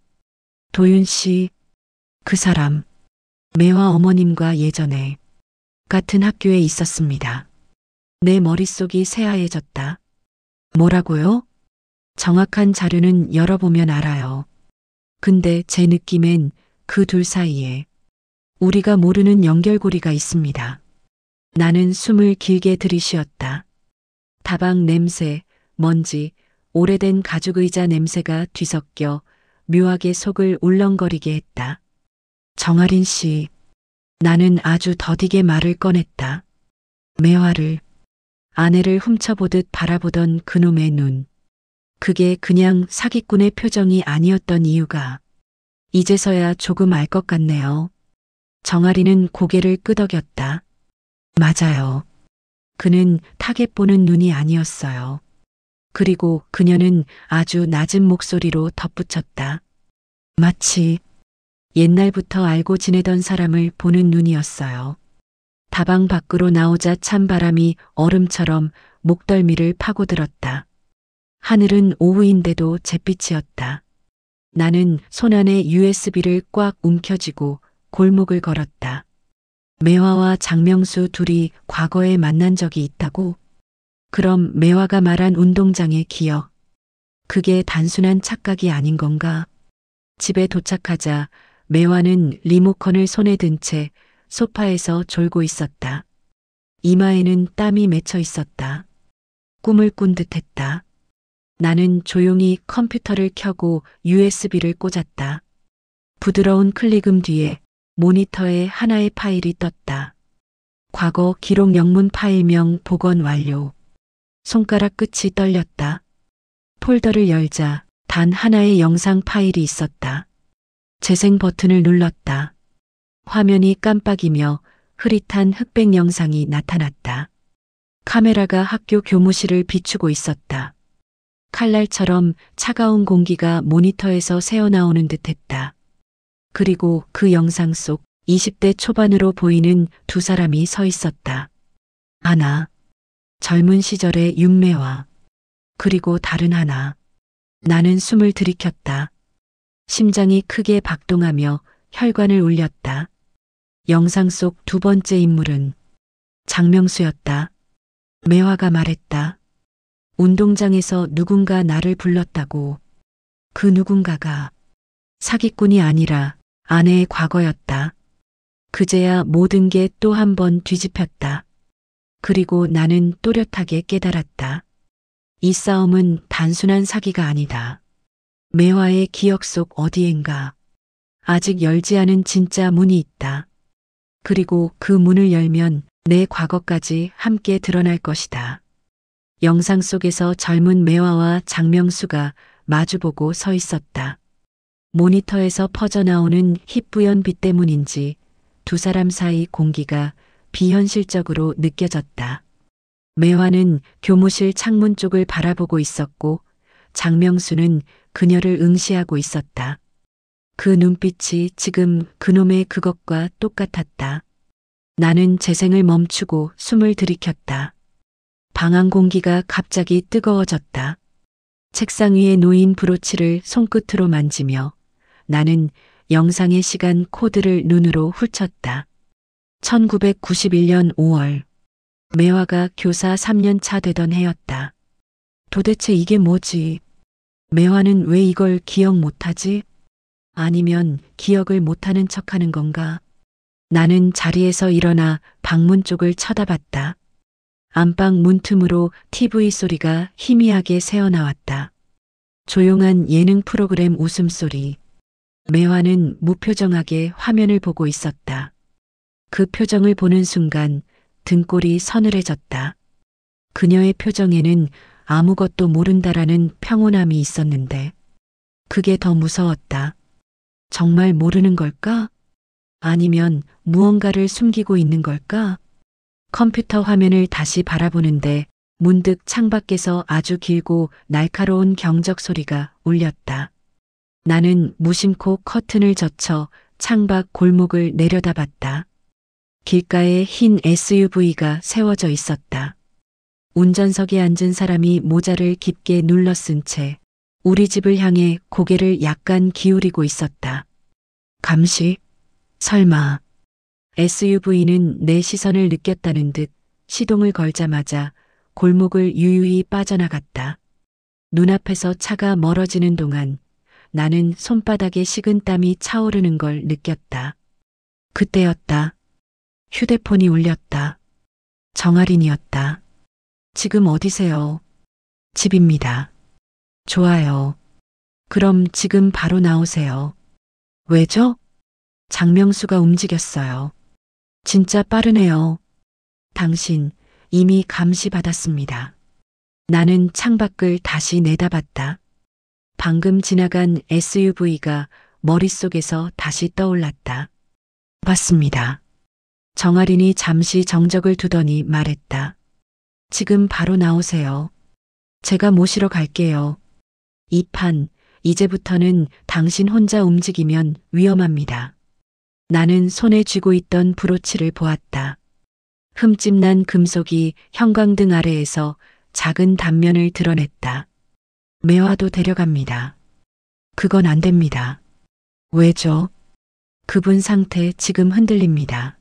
도윤 씨, 그 사람, 매화 어머님과 예전에 같은 학교에 있었습니다. 내 머릿속이 새하얘졌다. 뭐라고요? 정확한 자료는 열어보면 알아요. 근데 제 느낌엔 그 둘 사이에 우리가 모르는 연결고리가 있습니다. 나는 숨을 길게 들이쉬었다. 다방 냄새, 먼지, 오래된 가죽의자 냄새가 뒤섞여 묘하게 속을 울렁거리게 했다. 정아린 씨, 나는 아주 더디게 말을 꺼냈다. 매화를, 아내를 훔쳐보듯 바라보던 그놈의 눈. 그게 그냥 사기꾼의 표정이 아니었던 이유가 이제서야 조금 알 것 같네요. 정아리는 고개를 끄덕였다. 맞아요. 그는 타겟 보는 눈이 아니었어요. 그리고 그녀는 아주 낮은 목소리로 덧붙였다. 마치 옛날부터 알고 지내던 사람을 보는 눈이었어요. 다방 밖으로 나오자 찬 바람이 얼음처럼 목덜미를 파고들었다. 하늘은 오후인데도 잿빛이었다. 나는 손안에 USB를 꽉 움켜쥐고 골목을 걸었다. 매화와 장명수 둘이 과거에 만난 적이 있다고? 그럼 매화가 말한 운동장의 기억. 그게 단순한 착각이 아닌 건가? 집에 도착하자 매화는 리모컨을 손에 든 채 소파에서 졸고 있었다. 이마에는 땀이 맺혀 있었다. 꿈을 꾼 듯했다. 나는 조용히 컴퓨터를 켜고 USB를 꽂았다. 부드러운 클릭음 뒤에 모니터에 하나의 파일이 떴다. 과거 기록 영문 파일명 복원 완료. 손가락 끝이 떨렸다. 폴더를 열자 단 하나의 영상 파일이 있었다. 재생 버튼을 눌렀다. 화면이 깜빡이며 흐릿한 흑백 영상이 나타났다. 카메라가 학교 교무실을 비추고 있었다. 칼날처럼 차가운 공기가 모니터에서 새어나오는 듯했다. 그리고 그 영상 속 20대 초반으로 보이는 두 사람이 서 있었다. 하나, 젊은 시절의 윤매화. 그리고 다른 하나. 나는 숨을 들이켰다. 심장이 크게 박동하며 혈관을 울렸다. 영상 속 두 번째 인물은 장명수였다. 매화가 말했다. 운동장에서 누군가 나를 불렀다고. 그 누군가가 사기꾼이 아니라 아내의 과거였다. 그제야 모든 게 또 한 번 뒤집혔다. 그리고 나는 또렷하게 깨달았다. 이 싸움은 단순한 사기가 아니다. 매화의 기억 속 어디엔가 아직 열지 않은 진짜 문이 있다. 그리고 그 문을 열면 내 과거까지 함께 드러날 것이다. 영상 속에서 젊은 매화와 장명수가 마주보고 서 있었다. 모니터에서 퍼져나오는 희뿌연 빛 때문인지 두 사람 사이 공기가 비현실적으로 느껴졌다. 매화는 교무실 창문 쪽을 바라보고 있었고 장명수는 그녀를 응시하고 있었다. 그 눈빛이 지금 그놈의 그것과 똑같았다. 나는 재생을 멈추고 숨을 들이켰다. 방 안 공기가 갑자기 뜨거워졌다. 책상 위에 놓인 브로치를 손끝으로 만지며 나는 영상의 시간 코드를 눈으로 훑쳤다. 1991년 5월. 매화가 교사 3년 차 되던 해였다. 도대체 이게 뭐지? 매화는 왜 이걸 기억 못하지? 아니면 기억을 못하는 척하는 건가? 나는 자리에서 일어나 방문 쪽을 쳐다봤다. 안방 문틈으로 TV 소리가 희미하게 새어나왔다. 조용한 예능 프로그램 웃음소리. 매화는 무표정하게 화면을 보고 있었다. 그 표정을 보는 순간 등골이 서늘해졌다. 그녀의 표정에는 아무것도 모른다라는 평온함이 있었는데 그게 더 무서웠다. 정말 모르는 걸까? 아니면 무언가를 숨기고 있는 걸까? 컴퓨터 화면을 다시 바라보는데 문득 창밖에서 아주 길고 날카로운 경적 소리가 울렸다. 나는 무심코 커튼을 젖혀 창밖 골목을 내려다봤다. 길가에 흰 SUV가 세워져 있었다. 운전석에 앉은 사람이 모자를 깊게 눌러 쓴 채 우리 집을 향해 고개를 약간 기울이고 있었다. 감시? 설마. SUV는 내 시선을 느꼈다는 듯 시동을 걸자마자 골목을 유유히 빠져나갔다. 눈앞에서 차가 멀어지는 동안 나는 손바닥에 식은 땀이 차오르는 걸 느꼈다. 그때였다. 휴대폰이 울렸다. 정아린이었다. 지금 어디세요? 집입니다. 좋아요. 그럼 지금 바로 나오세요. 왜죠? 장명수가 움직였어요. 진짜 빠르네요. 당신 이미 감시받았습니다. 나는 창밖을 다시 내다봤다. 방금 지나간 SUV가 머릿속에서 다시 떠올랐다. 맞습니다. 정아린이 잠시 정적을 두더니 말했다. 지금 바로 나오세요. 제가 모시러 갈게요. 이 판, 이제부터는 당신 혼자 움직이면 위험합니다. 나는 손에 쥐고 있던 브로치를 보았다. 흠집난 금속이 형광등 아래에서 작은 단면을 드러냈다. 매화도 데려갑니다. 그건 안 됩니다. 왜죠? 그분 상태 지금 흔들립니다.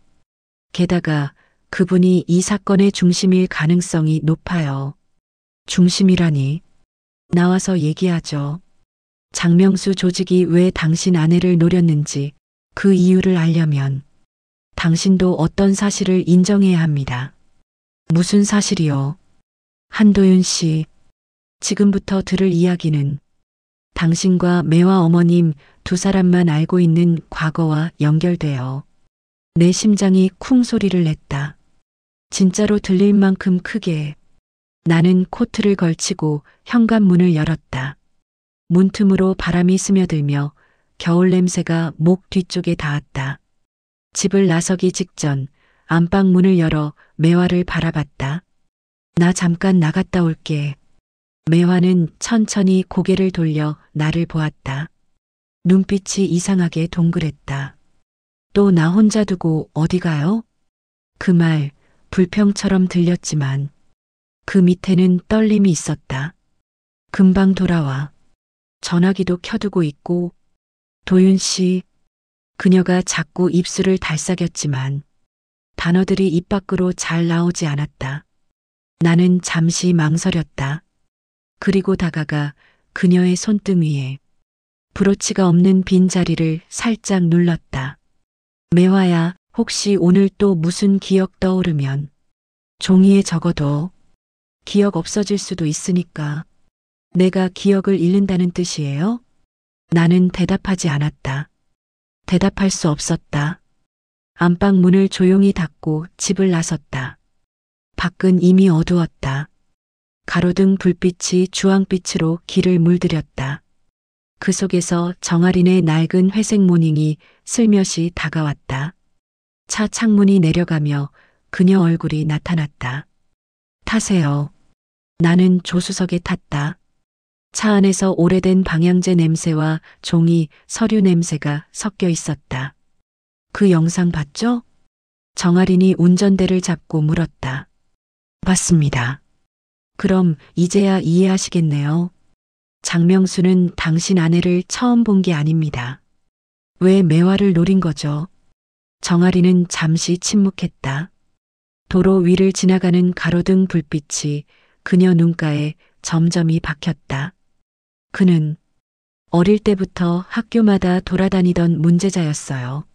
게다가 그분이 이 사건의 중심일 가능성이 높아요. 중심이라니. 나와서 얘기하죠. 장명수 조직이 왜 당신 아내를 노렸는지 그 이유를 알려면 당신도 어떤 사실을 인정해야 합니다. 무슨 사실이요? 한도윤 씨, 지금부터 들을 이야기는 당신과 매화 어머님 두 사람만 알고 있는 과거와 연결돼요. 내 심장이 쿵 소리를 냈다. 진짜로 들릴 만큼 크게. 나는 코트를 걸치고 현관문을 열었다. 문틈으로 바람이 스며들며 겨울 냄새가 목 뒤쪽에 닿았다. 집을 나서기 직전 안방 문을 열어 매화를 바라봤다. 나 잠깐 나갔다 올게. 매화는 천천히 고개를 돌려 나를 보았다. 눈빛이 이상하게 동그랬다. 또 나 혼자 두고 어디 가요? 그 말 불평처럼 들렸지만 그 밑에는 떨림이 있었다. 금방 돌아와. 전화기도 켜두고 있고. 도윤 씨. 그녀가 자꾸 입술을 달싹였지만 단어들이 입 밖으로 잘 나오지 않았다. 나는 잠시 망설였다. 그리고 다가가 그녀의 손등 위에 브로치가 없는 빈자리를 살짝 눌렀다. 매화야, 혹시 오늘 또 무슨 기억 떠오르면 종이에 적어둬. 기억 없어질 수도 있으니까. 내가 기억을 잃는다는 뜻이에요? 나는 대답하지 않았다. 대답할 수 없었다. 안방 문을 조용히 닫고 집을 나섰다. 밖은 이미 어두웠다. 가로등 불빛이 주황빛으로 길을 물들였다. 그 속에서 정아린의 낡은 회색 모닝이 슬며시 다가왔다. 차 창문이 내려가며 그녀 얼굴이 나타났다. 타세요. 나는 조수석에 탔다. 차 안에서 오래된 방향제 냄새와 종이, 서류 냄새가 섞여 있었다. 그 영상 봤죠? 정아린이 운전대를 잡고 물었다. 봤습니다. 그럼 이제야 이해하시겠네요. 장명수는 당신 아내를 처음 본 게 아닙니다. 왜 매화를 노린 거죠? 정아린은 잠시 침묵했다. 도로 위를 지나가는 가로등 불빛이 그녀 눈가에 점점이 박혔다. 그는 어릴 때부터 학교마다 돌아다니던 문제자였어요.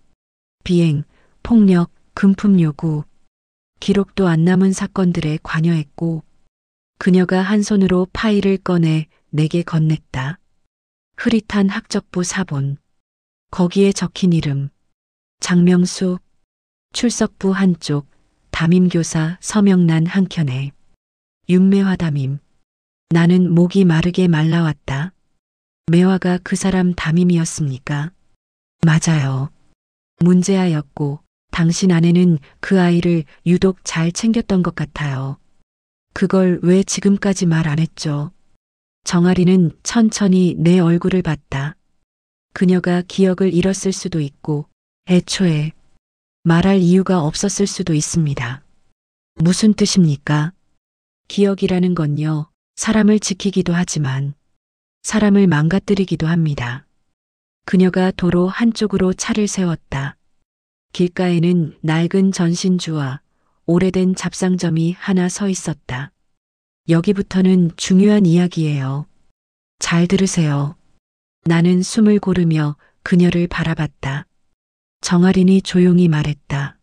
비행, 폭력, 금품 요구, 기록도 안 남은 사건들에 관여했고 그녀가 한 손으로 파일을 꺼내 내게 건넸다. 흐릿한 학적부 사본. 거기에 적힌 이름. 장명수. 출석부 한쪽. 담임교사 서명란 한켠에. 윤매화 담임. 나는 목이 마르게 말라왔다. 매화가 그 사람 담임이었습니까? 맞아요. 문제아였고 당신 아내는 그 아이를 유독 잘 챙겼던 것 같아요. 그걸 왜 지금까지 말 안 했죠? 정아리는 천천히 내 얼굴을 봤다. 그녀가 기억을 잃었을 수도 있고 애초에 말할 이유가 없었을 수도 있습니다. 무슨 뜻입니까? 기억이라는 건요, 사람을 지키기도 하지만 사람을 망가뜨리기도 합니다. 그녀가 도로 한쪽으로 차를 세웠다. 길가에는 낡은 전신주와 오래된 잡상점이 하나 서 있었다. 여기부터는 중요한 이야기예요. 잘 들으세요. 나는 숨을 고르며 그녀를 바라봤다. 정아린이 조용히 말했다.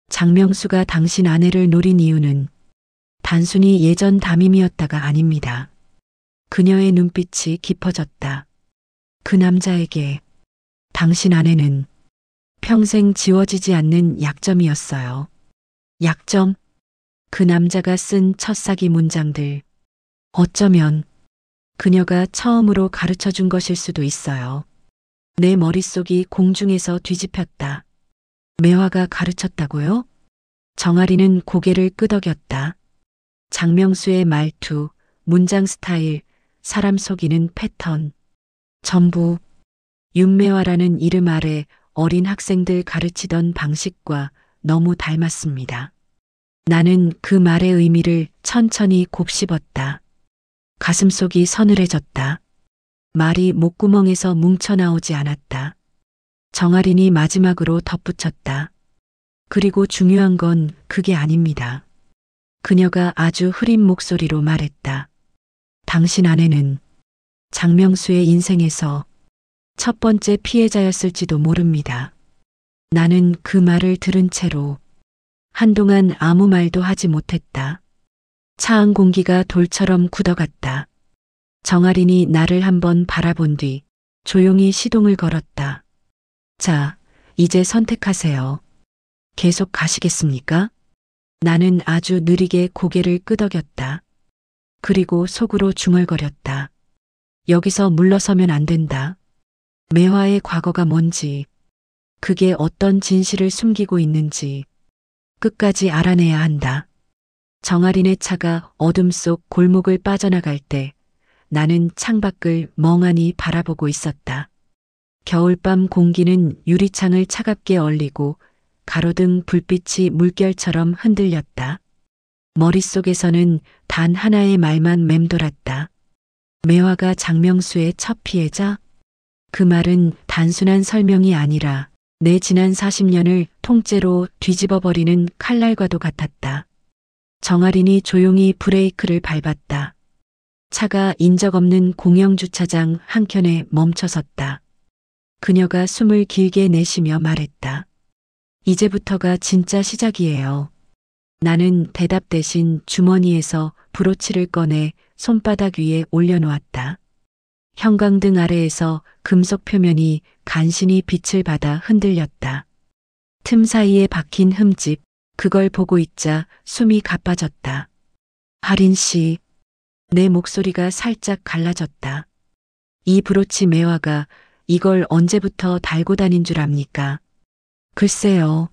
장명수가 당신 아내를 노린 이유는 단순히 예전 담임이었다가 아닙니다. 그녀의 눈빛이 깊어졌다. 그 남자에게 당신 아내는 평생 지워지지 않는 약점이었어요. 약점? 그 남자가 쓴 첫사기 문장들. 어쩌면 그녀가 처음으로 가르쳐 준 것일 수도 있어요. 내 머릿속이 공중에서 뒤집혔다. 매화가 가르쳤다고요? 정아리는 고개를 끄덕였다. 장명수의 말투, 문장 스타일, 사람 속이는 패턴. 전부 윤매화라는 이름 아래 어린 학생들 가르치던 방식과 너무 닮았습니다. 나는 그 말의 의미를 천천히 곱씹었다. 가슴속이 서늘해졌다. 말이 목구멍에서 뭉쳐나오지 않았다. 정아린이 마지막으로 덧붙였다. 그리고 중요한 건 그게 아닙니다. 그녀가 아주 흐린 목소리로 말했다. 당신 아내는 장명수의 인생에서 첫 번째 피해자였을지도 모릅니다. 나는 그 말을 들은 채로 한동안 아무 말도 하지 못했다. 차 안 공기가 돌처럼 굳어갔다. 정아린이 나를 한번 바라본 뒤 조용히 시동을 걸었다. 자, 이제 선택하세요. 계속 가시겠습니까? 나는 아주 느리게 고개를 끄덕였다. 그리고 속으로 중얼거렸다. 여기서 물러서면 안 된다. 매화의 과거가 뭔지, 그게 어떤 진실을 숨기고 있는지 끝까지 알아내야 한다. 정아린의 차가 어둠 속 골목을 빠져나갈 때 나는 창밖을 멍하니 바라보고 있었다. 겨울밤 공기는 유리창을 차갑게 얼리고 가로등 불빛이 물결처럼 흔들렸다. 머릿속에서는 단 하나의 말만 맴돌았다. 매화가 장명수의 첫 피해자? 그 말은 단순한 설명이 아니라 내 지난 40년을 통째로 뒤집어버리는 칼날과도 같았다. 정아린이 조용히 브레이크를 밟았다. 차가 인적 없는 공영주차장 한켠에 멈춰섰다. 그녀가 숨을 길게 내쉬며 말했다. 이제부터가 진짜 시작이에요. 나는 대답 대신 주머니에서 브로치를 꺼내 손바닥 위에 올려놓았다. 형광등 아래에서 금속 표면이 간신히 빛을 받아 흔들렸다. 틈 사이에 박힌 흠집, 그걸 보고 있자 숨이 가빠졌다. 하린 씨, 내 목소리가 살짝 갈라졌다. 이 브로치 매화가 이걸 언제부터 달고 다닌 줄 압니까? 글쎄요.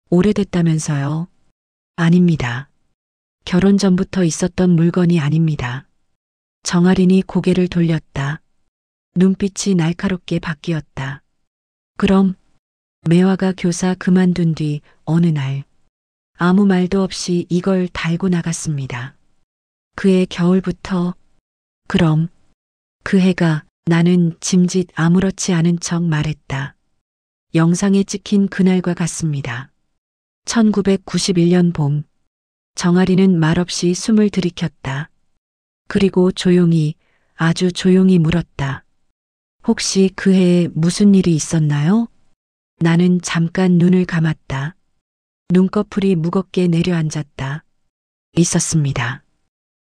오래됐다면서요. 아닙니다. 결혼 전부터 있었던 물건이 아닙니다. 정아린이 고개를 돌렸다. 눈빛이 날카롭게 바뀌었다. 그럼 매화가 교사 그만둔 뒤 어느 날 아무 말도 없이 이걸 달고 나갔습니다. 그해 겨울부터 그럼 그 해가 나는 짐짓 아무렇지 않은 척 말했다. 영상에 찍힌 그날과 같습니다. 1991년 봄. 정아린은 말없이 숨을 들이켰다. 그리고 조용히, 아주 조용히 물었다. 혹시 그 해에 무슨 일이 있었나요? 나는 잠깐 눈을 감았다. 눈꺼풀이 무겁게 내려앉았다. 있었습니다.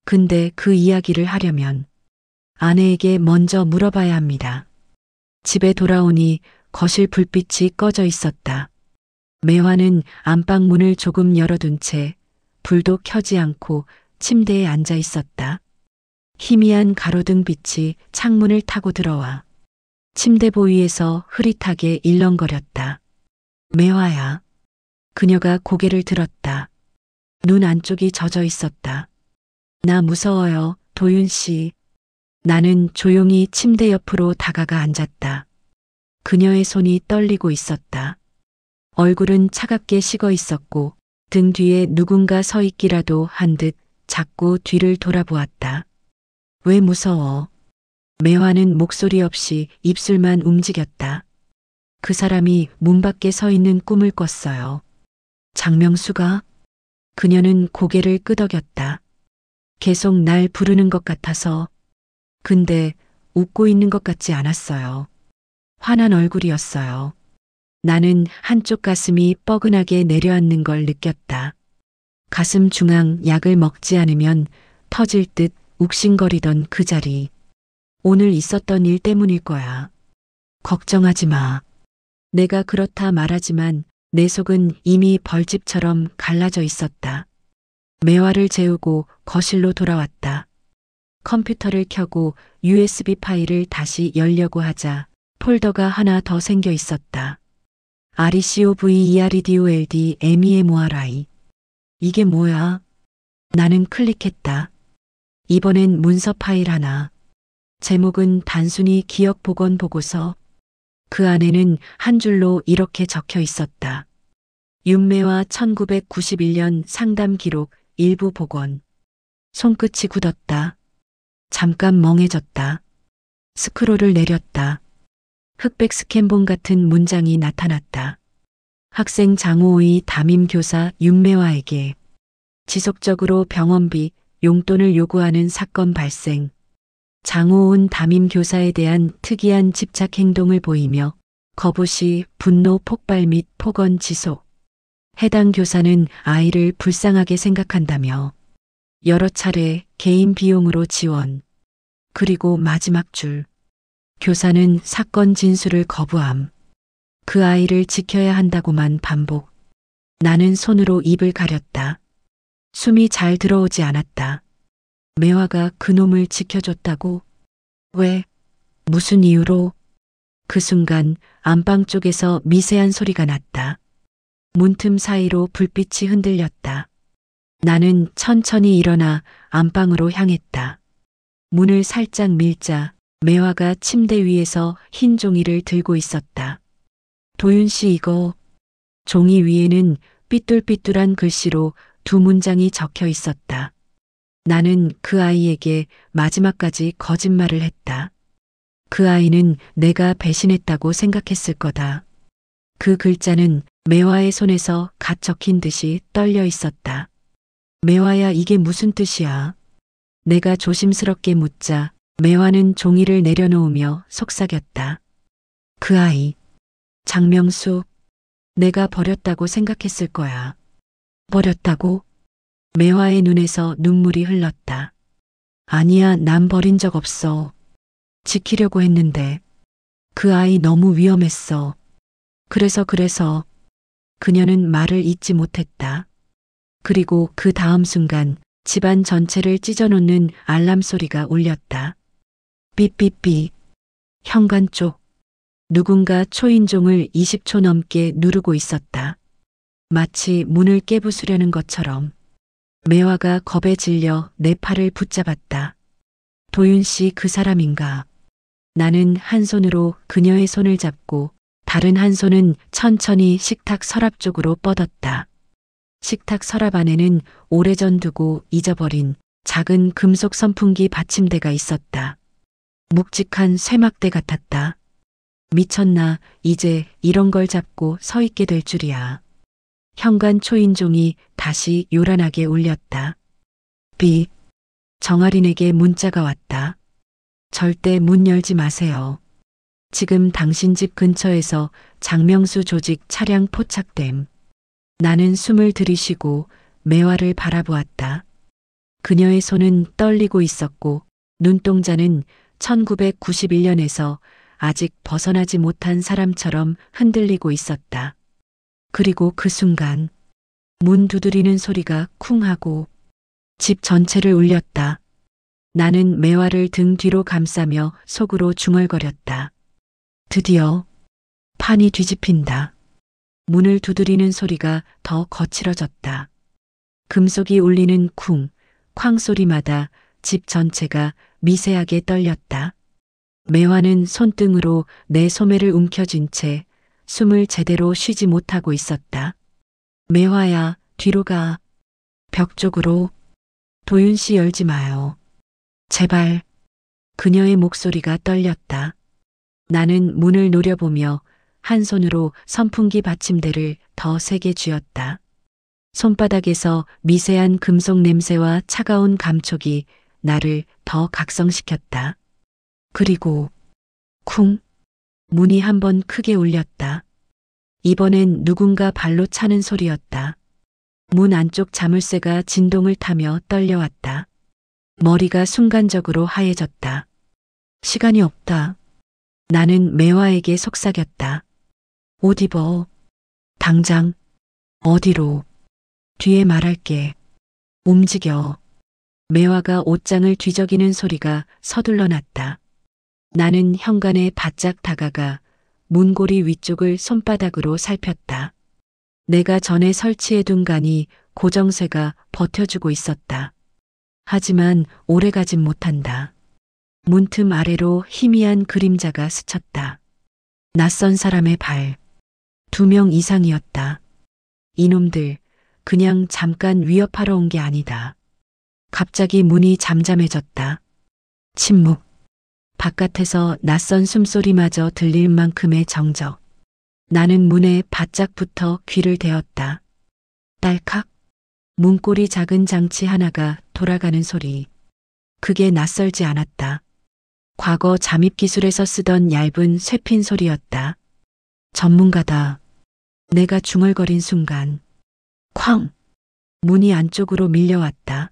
근데 그 이야기를 하려면 아내에게 먼저 물어봐야 합니다. 집에 돌아오니 거실 불빛이 꺼져 있었다. 매화는 안방 문을 조금 열어둔 채 불도 켜지 않고 침대에 앉아 있었다. 희미한 가로등 빛이 창문을 타고 들어와 침대보 위에서 흐릿하게 일렁거렸다. 매화야. 그녀가 고개를 들었다. 눈 안쪽이 젖어 있었다. 나 무서워요, 도윤 씨. 나는 조용히 침대 옆으로 다가가 앉았다. 그녀의 손이 떨리고 있었다. 얼굴은 차갑게 식어 있었고 등 뒤에 누군가 서 있기라도 한 듯 자꾸 뒤를 돌아보았다. 왜 무서워? 매화는 목소리 없이 입술만 움직였다. 그 사람이 문 밖에 서 있는 꿈을 꿨어요. 장명수가? 그녀는 고개를 끄덕였다. 계속 날 부르는 것 같아서. 근데 웃고 있는 것 같지 않았어요. 화난 얼굴이었어요. 나는 한쪽 가슴이 뻐근하게 내려앉는 걸 느꼈다. 가슴 중앙 약을 먹지 않으면 터질 듯 욱신거리던 그 자리. 오늘 있었던 일 때문일 거야. 걱정하지 마. 내가 그렇다 말하지만 내 속은 이미 벌집처럼 갈라져 있었다. 매화를 재우고 거실로 돌아왔다. 컴퓨터를 켜고 USB 파일을 다시 열려고 하자 폴더가 하나 더 생겨 있었다. RECOVEREDOLD 이게 뭐야? 나는 클릭했다. 이번엔 문서 파일 하나. 제목은 단순히 기억 복원 보고서. 그 안에는 한 줄로 이렇게 적혀 있었다. 윤매화 1991년 상담 기록 일부 복원. 손끝이 굳었다. 잠깐 멍해졌다. 스크롤을 내렸다. 흑백 스캔본 같은 문장이 나타났다. 학생 장호의 담임 교사 윤매화에게 지속적으로 병원비, 용돈을 요구하는 사건 발생. 장호은 담임 교사에 대한 특이한 집착 행동을 보이며 거부시 분노 폭발 및 폭언 지속. 해당 교사는 아이를 불쌍하게 생각한다며 여러 차례 개인 비용으로 지원. 그리고 마지막 줄. 교사는 사건 진술을 거부함. 그 아이를 지켜야 한다고만 반복. 나는 손으로 입을 가렸다. 숨이 잘 들어오지 않았다. 매화가 그놈을 지켜줬다고? 왜? 무슨 이유로? 그 순간 안방 쪽에서 미세한 소리가 났다. 문틈 사이로 불빛이 흔들렸다. 나는 천천히 일어나 안방으로 향했다. 문을 살짝 밀자 매화가 침대 위에서 흰 종이를 들고 있었다. 도윤 씨 이거. 종이 위에는 삐뚤삐뚤한 글씨로 두 문장이 적혀 있었다. 나는 그 아이에게 마지막까지 거짓말을 했다. 그 아이는 내가 배신했다고 생각했을 거다. 그 글자는 매화의 손에서 갓 적힌 듯이 떨려 있었다. 매화야 이게 무슨 뜻이야? 내가 조심스럽게 묻자 매화는 종이를 내려놓으며 속삭였다. 그 아이. 장명수. 내가 버렸다고 생각했을 거야. 버렸다고? 매화의 눈에서 눈물이 흘렀다. 아니야, 난 버린 적 없어. 지키려고 했는데. 그 아이 너무 위험했어. 그래서 그녀는 말을 잇지 못했다. 그리고 그 다음 순간 집안 전체를 찢어놓는 알람 소리가 울렸다. 삐삐삐. 현관 쪽. 누군가 초인종을 20초 넘게 누르고 있었다. 마치 문을 깨부수려는 것처럼. 매화가 겁에 질려 내 팔을 붙잡았다. 도윤 씨 그 사람인가? 나는 한 손으로 그녀의 손을 잡고 다른 한 손은 천천히 식탁 서랍 쪽으로 뻗었다. 식탁 서랍 안에는 오래전 두고 잊어버린 작은 금속 선풍기 받침대가 있었다. 묵직한 쇠막대 같았다. 미쳤나, 이제 이런 걸 잡고 서 있게 될 줄이야. 현관 초인종이 다시 요란하게 울렸다. 삐. 정아린에게 문자가 왔다. 절대 문 열지 마세요. 지금 당신 집 근처에서 장명수 조직 차량 포착됨. 나는 숨을 들이쉬고 매화를 바라보았다. 그녀의 손은 떨리고 있었고 눈동자는 1991년에서 아직 벗어나지 못한 사람처럼 흔들리고 있었다. 그리고 그 순간 문 두드리는 소리가 쿵 하고 집 전체를 울렸다. 나는 매화를 등 뒤로 감싸며 속으로 중얼거렸다. 드디어 판이 뒤집힌다. 문을 두드리는 소리가 더 거칠어졌다. 금속이 울리는 쿵, 쾅 소리마다 집 전체가 미세하게 떨렸다. 매화는 손등으로 내 소매를 움켜쥔 채 숨을 제대로 쉬지 못하고 있었다. 매화야, 뒤로 가. 벽 쪽으로. 도윤 씨 열지 마요. 제발. 그녀의 목소리가 떨렸다. 나는 문을 노려보며 한 손으로 선풍기 받침대를 더 세게 쥐었다. 손바닥에서 미세한 금속 냄새와 차가운 감촉이 나를 더 각성시켰다. 그리고 쿵. 문이 한 번 크게 울렸다. 이번엔 누군가 발로 차는 소리였다. 문 안쪽 자물쇠가 진동을 타며 떨려왔다. 머리가 순간적으로 하얘졌다. 시간이 없다. 나는 매화에게 속삭였다. 옷 입어. 당장. 어디로? 뒤에 말할게. 움직여. 매화가 옷장을 뒤적이는 소리가 서둘러 났다. 나는 현관에 바짝 다가가 문고리 위쪽을 손바닥으로 살폈다. 내가 전에 설치해둔 간이 고정쇠가 버텨주고 있었다. 하지만 오래가진 못한다. 문틈 아래로 희미한 그림자가 스쳤다. 낯선 사람의 발. 2명 이상이었다. 이놈들 그냥 잠깐 위협하러 온 게 아니다. 갑자기 문이 잠잠해졌다. 침묵. 바깥에서 낯선 숨소리마저 들릴 만큼의 정적. 나는 문에 바짝 붙어 귀를 대었다. 딸칵. 문고리 작은 장치 하나가 돌아가는 소리. 그게 낯설지 않았다. 과거 잠입 기술에서 쓰던 얇은 쇠핀 소리였다. 전문가다. 내가 중얼거린 순간 쾅! 문이 안쪽으로 밀려왔다.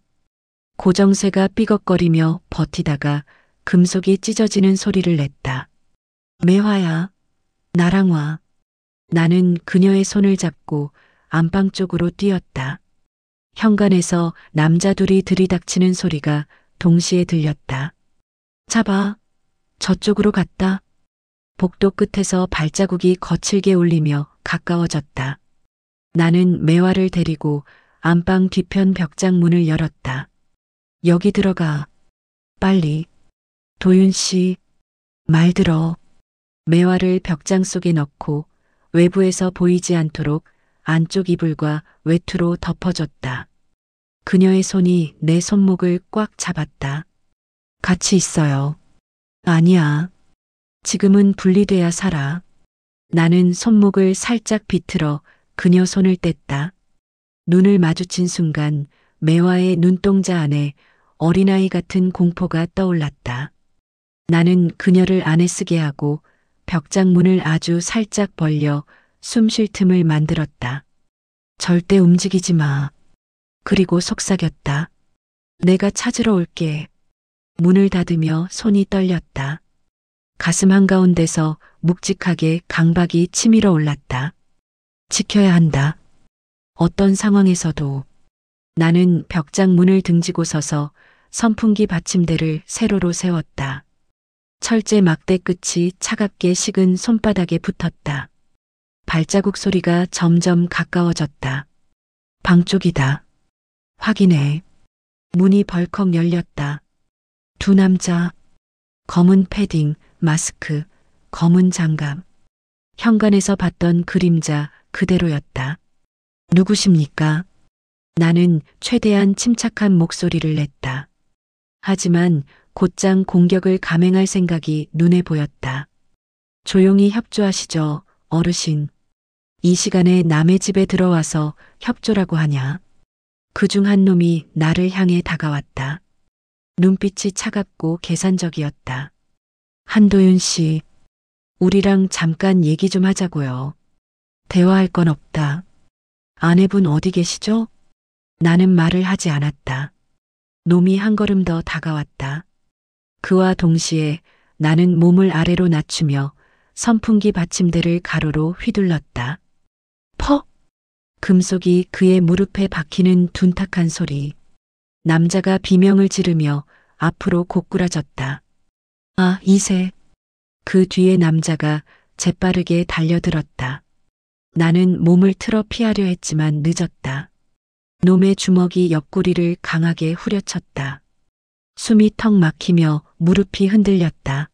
고정쇠가 삐걱거리며 버티다가 금속이 찢어지는 소리를 냈다. 매화야, 나랑 와. 나는 그녀의 손을 잡고 안방 쪽으로 뛰었다. 현관에서 남자 둘이 들이닥치는 소리가 동시에 들렸다. 잡아. 저쪽으로 갔다. 복도 끝에서 발자국이 거칠게 울리며 가까워졌다. 나는 매화를 데리고 안방 뒤편 벽장 문을 열었다. 여기 들어가. 빨리. 도윤 씨, 말 들어. 매화를 벽장 속에 넣고 외부에서 보이지 않도록 안쪽 이불과 외투로 덮어줬다. 그녀의 손이 내 손목을 꽉 잡았다. 같이 있어요. 아니야. 지금은 분리돼야 살아. 나는 손목을 살짝 비틀어 그녀 손을 뗐다. 눈을 마주친 순간 매화의 눈동자 안에 어린아이 같은 공포가 떠올랐다. 나는 그녀를 안에 쓰게 하고 벽장 문을 아주 살짝 벌려 숨 쉴 틈을 만들었다. 절대 움직이지 마. 그리고 속삭였다. 내가 찾으러 올게. 문을 닫으며 손이 떨렸다. 가슴 한가운데서 묵직하게 강박이 치밀어 올랐다. 지켜야 한다. 어떤 상황에서도. 나는 벽장 문을 등지고 서서 선풍기 받침대를 세로로 세웠다. 철제 막대 끝이 차갑게 식은 손바닥에 붙었다. 발자국 소리가 점점 가까워졌다. 방 쪽이다. 확인해. 문이 벌컥 열렸다. 2 남자. 검은 패딩, 마스크, 검은 장갑. 현관에서 봤던 그림자 그대로였다. 누구십니까? 나는 최대한 침착한 목소리를 냈다. 하지만 곧장 공격을 감행할 생각이 눈에 보였다. 조용히 협조하시죠, 어르신. 이 시간에 남의 집에 들어와서 협조라고 하냐. 그중 한 놈이 나를 향해 다가왔다. 눈빛이 차갑고 계산적이었다. 한도윤 씨, 우리랑 잠깐 얘기 좀 하자고요. 대화할 건 없다. 아내분 어디 계시죠? 나는 말을 하지 않았다. 놈이 한 걸음 더 다가왔다. 그와 동시에 나는 몸을 아래로 낮추며 선풍기 받침대를 가로로 휘둘렀다. 퍽! 금속이 그의 무릎에 박히는 둔탁한 소리. 남자가 비명을 지르며 앞으로 고꾸라졌다. 아, 이세. 그 뒤에 남자가 재빠르게 달려들었다. 나는 몸을 틀어 피하려 했지만 늦었다. 놈의 주먹이 옆구리를 강하게 후려쳤다. 숨이 턱 막히며 무릎이 흔들렸다.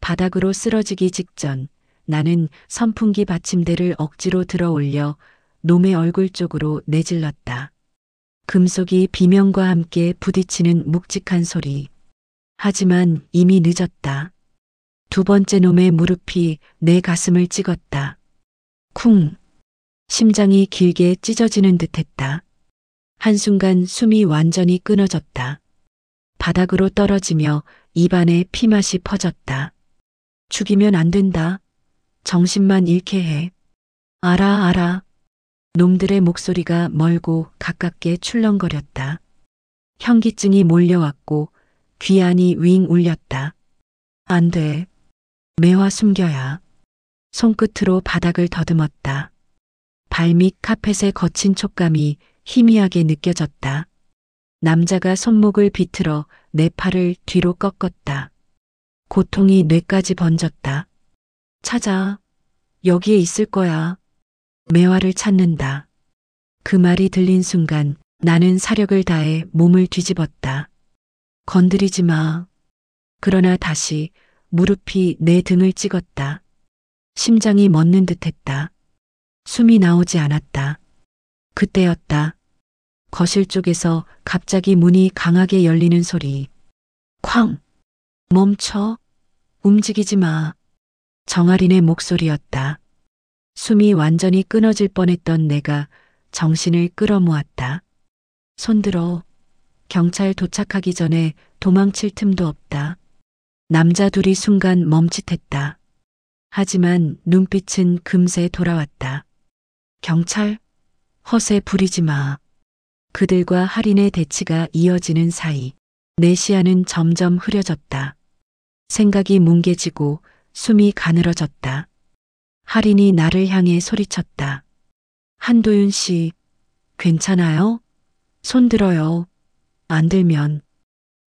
바닥으로 쓰러지기 직전 나는 선풍기 받침대를 억지로 들어 올려 놈의 얼굴 쪽으로 내질렀다. 금속이 비명과 함께 부딪히는 묵직한 소리. 하지만 이미 늦었다. 2번째 놈의 무릎이 내 가슴을 찍었다. 쿵! 심장이 길게 찢어지는 듯했다. 한순간 숨이 완전히 끊어졌다. 바닥으로 떨어지며 입안에 피맛이 퍼졌다. 죽이면 안 된다. 정신만 잃게 해. 알아. 놈들의 목소리가 멀고 가깝게 출렁거렸다. 현기증이 몰려왔고 귀 안이 윙 울렸다. 안 돼. 매화 숨겨야. 손끝으로 바닥을 더듬었다. 발밑 카펫의 거친 촉감이 희미하게 느껴졌다. 남자가 손목을 비틀어 내 팔을 뒤로 꺾었다. 고통이 뇌까지 번졌다. 찾아. 여기에 있을 거야. 매화를 찾는다. 그 말이 들린 순간 나는 사력을 다해 몸을 뒤집었다. 건드리지 마. 그러나 다시 무릎이 내 등을 찍었다. 심장이 멎는 듯 했다. 숨이 나오지 않았다. 그때였다. 거실 쪽에서 갑자기 문이 강하게 열리는 소리. 쾅! 멈춰. 움직이지 마. 정아린의 목소리였다. 숨이 완전히 끊어질 뻔했던 내가 정신을 끌어모았다. 손들어. 경찰 도착하기 전에 도망칠 틈도 없다. 남자 둘이 순간 멈칫했다. 하지만 눈빛은 금세 돌아왔다. 경찰? 허세 부리지 마. 그들과 할인의 대치가 이어지는 사이 내 시야는 점점 흐려졌다. 생각이 뭉개지고 숨이 가늘어졌다. 할인이 나를 향해 소리쳤다. 한도윤 씨, 괜찮아요? 손 들어요. 안 들면.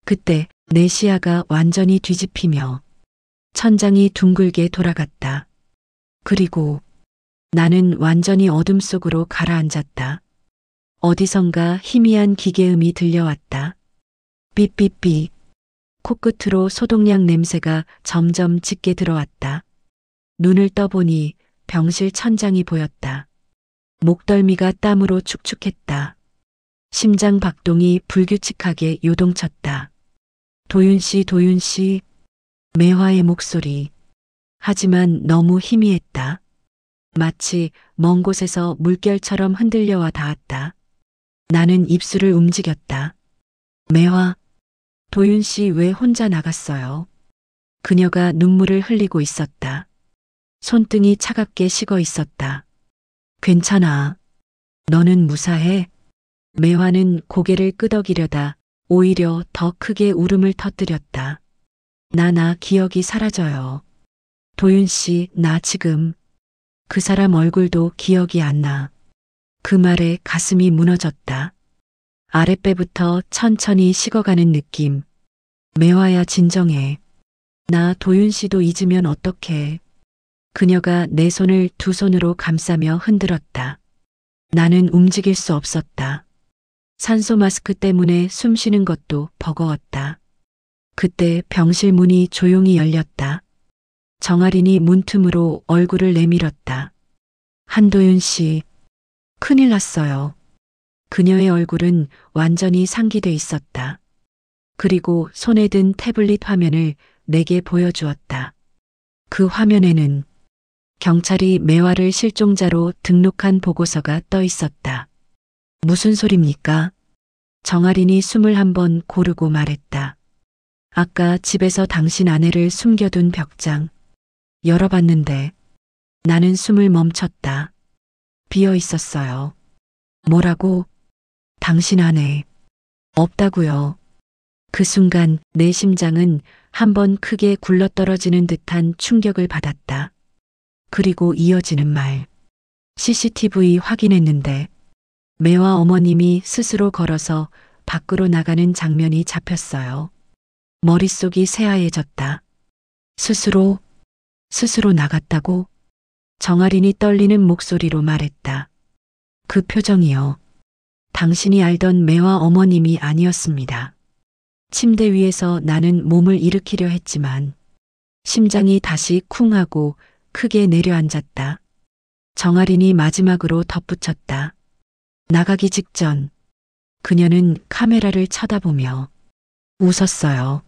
그때 내 시야가 완전히 뒤집히며 천장이 둥글게 돌아갔다. 그리고 나는 완전히 어둠 속으로 가라앉았다. 어디선가 희미한 기계음이 들려왔다. 삐삐삐. 코끝으로 소독약 냄새가 점점 짙게 들어왔다. 눈을 떠보니 병실 천장이 보였다. 목덜미가 땀으로 축축했다. 심장 박동이 불규칙하게 요동쳤다. 도윤 씨, 도윤 씨. 매화의 목소리. 하지만 너무 희미했다. 마치 먼 곳에서 물결처럼 흔들려와 닿았다. 나는 입술을 움직였다. 매화. 도윤 씨 왜 혼자 나갔어요? 그녀가 눈물을 흘리고 있었다. 손등이 차갑게 식어 있었다. 괜찮아. 너는 무사해? 매화는 고개를 끄덕이려다 오히려 더 크게 울음을 터뜨렸다. 나 기억이 사라져요. 도윤 씨, 나 지금 그 사람 얼굴도 기억이 안 나. 그 말에 가슴이 무너졌다. 아랫배부터 천천히 식어가는 느낌. 매화야 진정해. 나 도윤 씨도 잊으면 어떡해. 그녀가 내 손을 두 손으로 감싸며 흔들었다. 나는 움직일 수 없었다. 산소 마스크 때문에 숨 쉬는 것도 버거웠다. 그때 병실 문이 조용히 열렸다. 정아린이 문틈으로 얼굴을 내밀었다. 한도윤 씨, 큰일 났어요. 그녀의 얼굴은 완전히 상기돼 있었다. 그리고 손에 든 태블릿 화면을 내게 보여주었다. 그 화면에는 경찰이 매화를 실종자로 등록한 보고서가 떠 있었다. 무슨 소립니까? 정아린이 숨을 한번 고르고 말했다. 아까 집에서 당신 아내를 숨겨둔 벽장 열어봤는데 나는 숨을 멈췄다. 비어 있었어요. 뭐라고? 당신 아내 없다고요. 그 순간 내 심장은 한번 크게 굴러떨어지는 듯한 충격을 받았다. 그리고 이어지는 말. CCTV 확인했는데 매화 어머님이 스스로 걸어서 밖으로 나가는 장면이 잡혔어요. 머릿속이 새하얘졌다. 스스로 나갔다고? 정아린이 떨리는 목소리로 말했다. 그 표정이요. 당신이 알던 매화 어머님이 아니었습니다. 침대 위에서 나는 몸을 일으키려 했지만 심장이 다시 쿵 하고 크게 내려앉았다. 정아린이 마지막으로 덧붙였다. 나가기 직전 그녀는 카메라를 쳐다보며 웃었어요.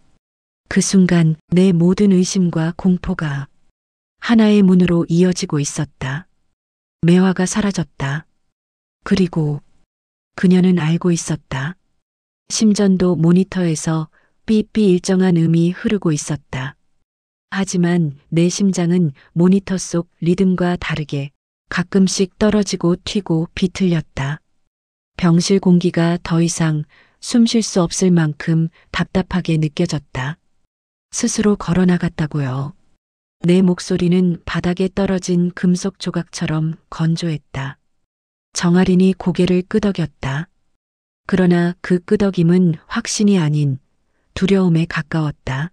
그 순간 내 모든 의심과 공포가 하나의 문으로 이어지고 있었다. 매화가 사라졌다. 그리고 그녀는 알고 있었다. 심전도 모니터에서 삐삐 일정한 음이 흐르고 있었다. 하지만 내 심장은 모니터 속 리듬과 다르게 가끔씩 떨어지고 튀고 비틀렸다. 병실 공기가 더 이상 숨 쉴 수 없을 만큼 답답하게 느껴졌다. 스스로 걸어나갔다고요. 내 목소리는 바닥에 떨어진 금속 조각처럼 건조했다. 정아린이 고개를 끄덕였다. 그러나 그 끄덕임은 확신이 아닌 두려움에 가까웠다.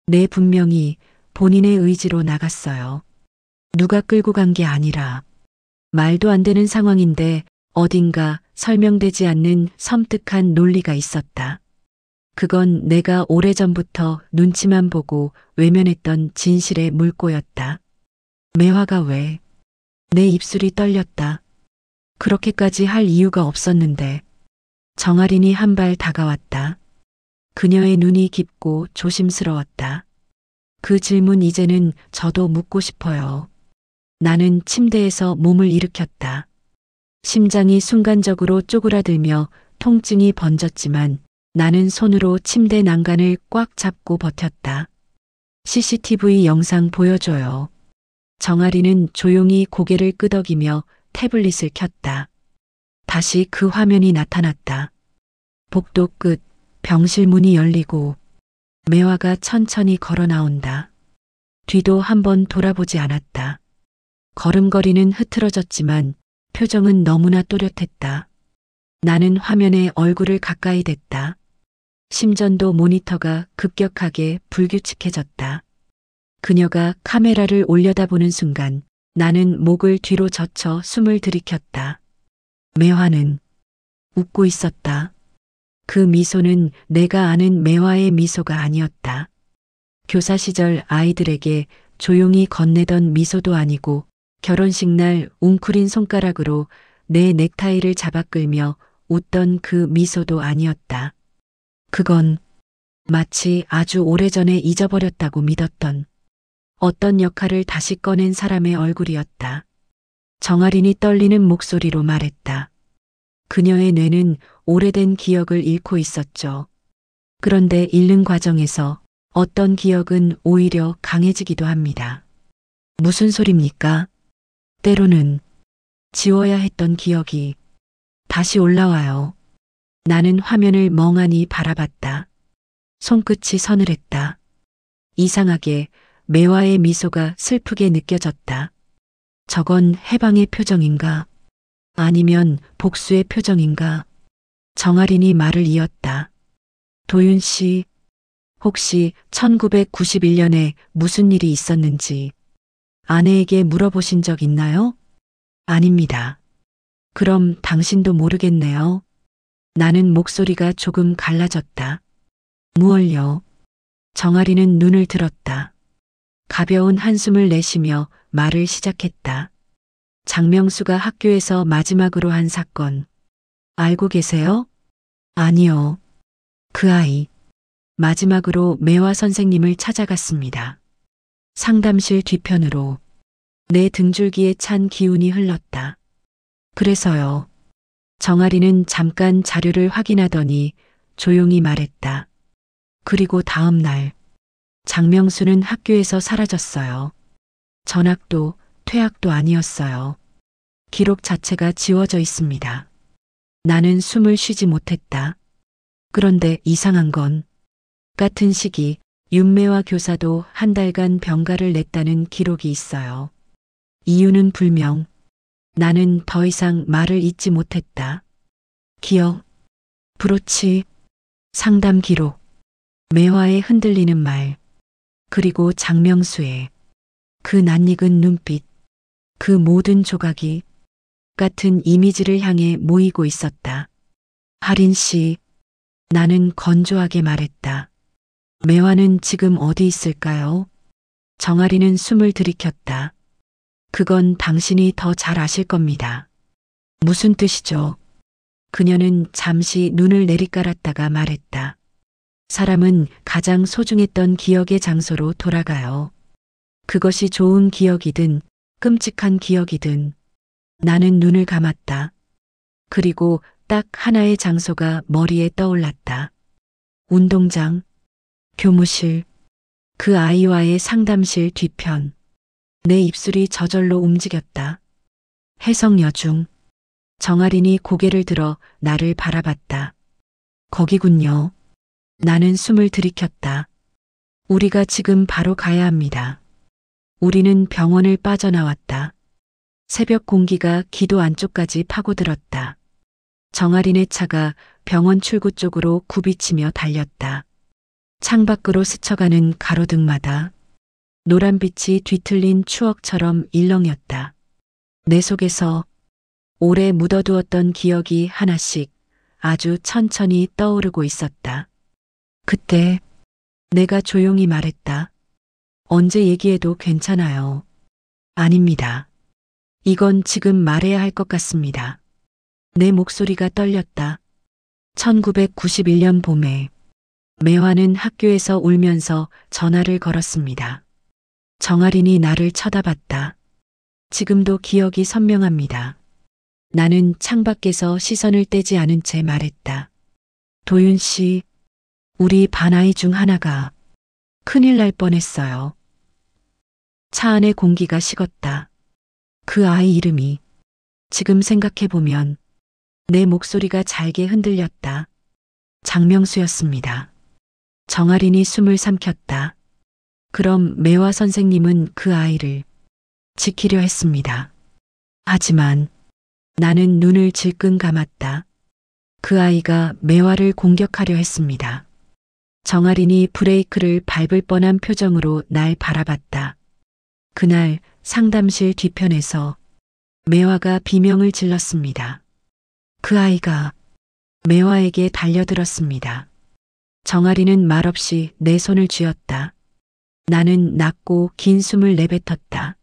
내 분명히 본인의 의지로 나갔어요. 누가 끌고 간 게 아니라 말도 안 되는 상황인데 어딘가 설명되지 않는 섬뜩한 논리가 있었다. 그건 내가 오래전부터 눈치만 보고 외면했던 진실의 물꼬였다. 매화가 왜? 내 입술이 떨렸다. 그렇게까지 할 이유가 없었는데 정아린이 한 발 다가왔다. 그녀의 눈이 깊고 조심스러웠다. 그 질문 이제는 저도 묻고 싶어요. 나는 침대에서 몸을 일으켰다. 심장이 순간적으로 쪼그라들며 통증이 번졌지만 나는 손으로 침대 난간을 꽉 잡고 버텼다. CCTV 영상 보여줘요. 정아리는 조용히 고개를 끄덕이며 태블릿을 켰다. 다시 그 화면이 나타났다. 복도 끝 병실 문이 열리고 매화가 천천히 걸어 나온다. 뒤도 한번 돌아보지 않았다. 걸음걸이는 흐트러졌지만 표정은 너무나 또렷했다. 나는 화면에 얼굴을 가까이 댔다. 심전도 모니터가 급격하게 불규칙해졌다. 그녀가 카메라를 올려다보는 순간 나는 목을 뒤로 젖혀 숨을 들이켰다. 매화는 웃고 있었다. 그 미소는 내가 아는 매화의 미소가 아니었다. 교사 시절 아이들에게 조용히 건네던 미소도 아니고 결혼식 날 웅크린 손가락으로 내 넥타이를 잡아 끌며 웃던 그 미소도 아니었다. 그건 마치 아주 오래전에 잊어버렸다고 믿었던 어떤 역할을 다시 꺼낸 사람의 얼굴이었다. 정아린이 떨리는 목소리로 말했다. 그녀의 뇌는 오래된 기억을 잃고 있었죠. 그런데 잃는 과정에서 어떤 기억은 오히려 강해지기도 합니다. 무슨 소립니까? 때로는 지워야 했던 기억이 다시 올라와요. 나는 화면을 멍하니 바라봤다. 손끝이 서늘했다. 이상하게 매화의 미소가 슬프게 느껴졌다. 저건 해방의 표정인가? 아니면 복수의 표정인가? 정아린이 말을 이었다. 도윤 씨, 혹시 1991년에 무슨 일이 있었는지 아내에게 물어보신 적 있나요? 아닙니다. 그럼 당신도 모르겠네요. 나는 목소리가 조금 갈라졌다. 무얼요? 정아리는 눈을 들었다. 가벼운 한숨을 내쉬며 말을 시작했다. 장명수가 학교에서 마지막으로 한 사건. 알고 계세요? 아니요. 그 아이. 마지막으로 매화 선생님을 찾아갔습니다. 상담실 뒤편으로 내 등줄기에 찬 기운이 흘렀다. 그래서요. 정아리는 잠깐 자료를 확인하더니 조용히 말했다. 그리고 다음 날 장명수는 학교에서 사라졌어요. 전학도 퇴학도 아니었어요. 기록 자체가 지워져 있습니다. 나는 숨을 쉬지 못했다. 그런데 이상한 건 같은 시기 윤매화 교사도 한 달간 병가를 냈다는 기록이 있어요. 이유는 불명. 나는 더 이상 말을 잇지 못했다. 기억, 브로치, 상담 기록, 매화의 흔들리는 말, 그리고 장명수의 그 낯익은 눈빛, 그 모든 조각이 같은 이미지를 향해 모이고 있었다. 하린 씨, 나는 건조하게 말했다. 매화는 지금 어디 있을까요? 정아리는 숨을 들이켰다. 그건 당신이 더 잘 아실 겁니다. 무슨 뜻이죠? 그녀는 잠시 눈을 내리깔았다가 말했다. 사람은 가장 소중했던 기억의 장소로 돌아가요. 그것이 좋은 기억이든 끔찍한 기억이든. 나는 눈을 감았다. 그리고 딱 하나의 장소가 머리에 떠올랐다. 운동장, 교무실, 그 아이와의 상담실 뒤편. 내 입술이 저절로 움직였다. 해성여중. 정아린이 고개를 들어 나를 바라봤다. 거기군요. 나는 숨을 들이켰다. 우리가 지금 바로 가야 합니다. 우리는 병원을 빠져나왔다. 새벽 공기가 기도 안쪽까지 파고들었다. 정아린의 차가 병원 출구 쪽으로 굽이치며 달렸다. 창밖으로 스쳐가는 가로등마다 노란빛이 뒤틀린 추억처럼 일렁였다. 내 속에서 오래 묻어두었던 기억이 하나씩 아주 천천히 떠오르고 있었다. 그때 내가 조용히 말했다. 언제 얘기해도 괜찮아요. 아닙니다. 이건 지금 말해야 할 것 같습니다. 내 목소리가 떨렸다. 1991년 봄에 매화는 학교에서 울면서 전화를 걸었습니다. 정아린이 나를 쳐다봤다. 지금도 기억이 선명합니다. 나는 창밖에서 시선을 떼지 않은 채 말했다. 도윤 씨, 우리 반 아이 중 하나가 큰일 날 뻔했어요. 차 안의 공기가 식었다. 그 아이 이름이 지금 생각해보면 내 목소리가 잘게 흔들렸다. 장명수였습니다. 정아린이 숨을 삼켰다. 그럼 매화 선생님은 그 아이를 지키려 했습니다. 하지만 나는 눈을 질끈 감았다. 그 아이가 매화를 공격하려 했습니다. 정아린이 브레이크를 밟을 뻔한 표정으로 날 바라봤다. 그날 상담실 뒤편에서 매화가 비명을 질렀습니다. 그 아이가 매화에게 달려들었습니다. 정아린은 말없이 내 손을 쥐었다. 나는 낮고 긴 숨을 내뱉었다.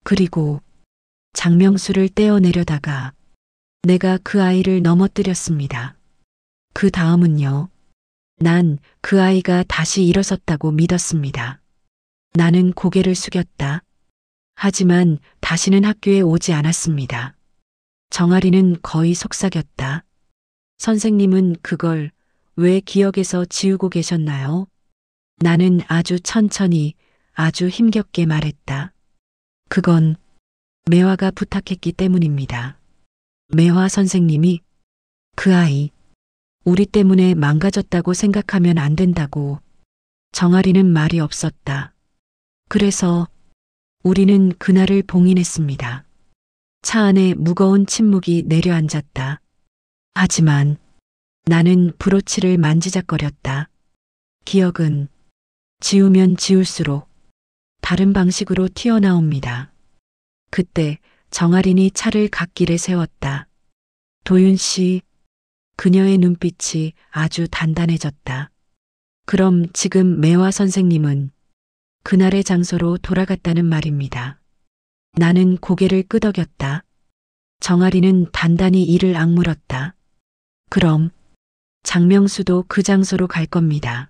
그리고 장명수를 떼어내려다가 내가 그 아이를 넘어뜨렸습니다. 그 다음은요. 난 그 아이가 다시 일어섰다고 믿었습니다. 나는 고개를 숙였다. 하지만 다시는 학교에 오지 않았습니다. 정아리는 거의 속삭였다. 선생님은 그걸 왜 기억에서 지우고 계셨나요? 나는 아주 천천히 아주 힘겹게 말했다. 그건 매화가 부탁했기 때문입니다. 매화 선생님이 그 아이 우리 때문에 망가졌다고 생각하면 안 된다고. 정아리는 말이 없었다. 그래서 우리는 그날을 봉인했습니다. 차 안에 무거운 침묵이 내려앉았다. 하지만 나는 브로치를 만지작거렸다. 기억은 지우면 지울수록 다른 방식으로 튀어나옵니다. 그때 정아린이 차를 갓길에 세웠다. 도윤 씨, 그녀의 눈빛이 아주 단단해졌다. 그럼 지금 매화 선생님은 그날의 장소로 돌아갔다는 말입니다. 나는 고개를 끄덕였다. 정아리는 단단히 이를 악물었다. 그럼 장명수도 그 장소로 갈 겁니다.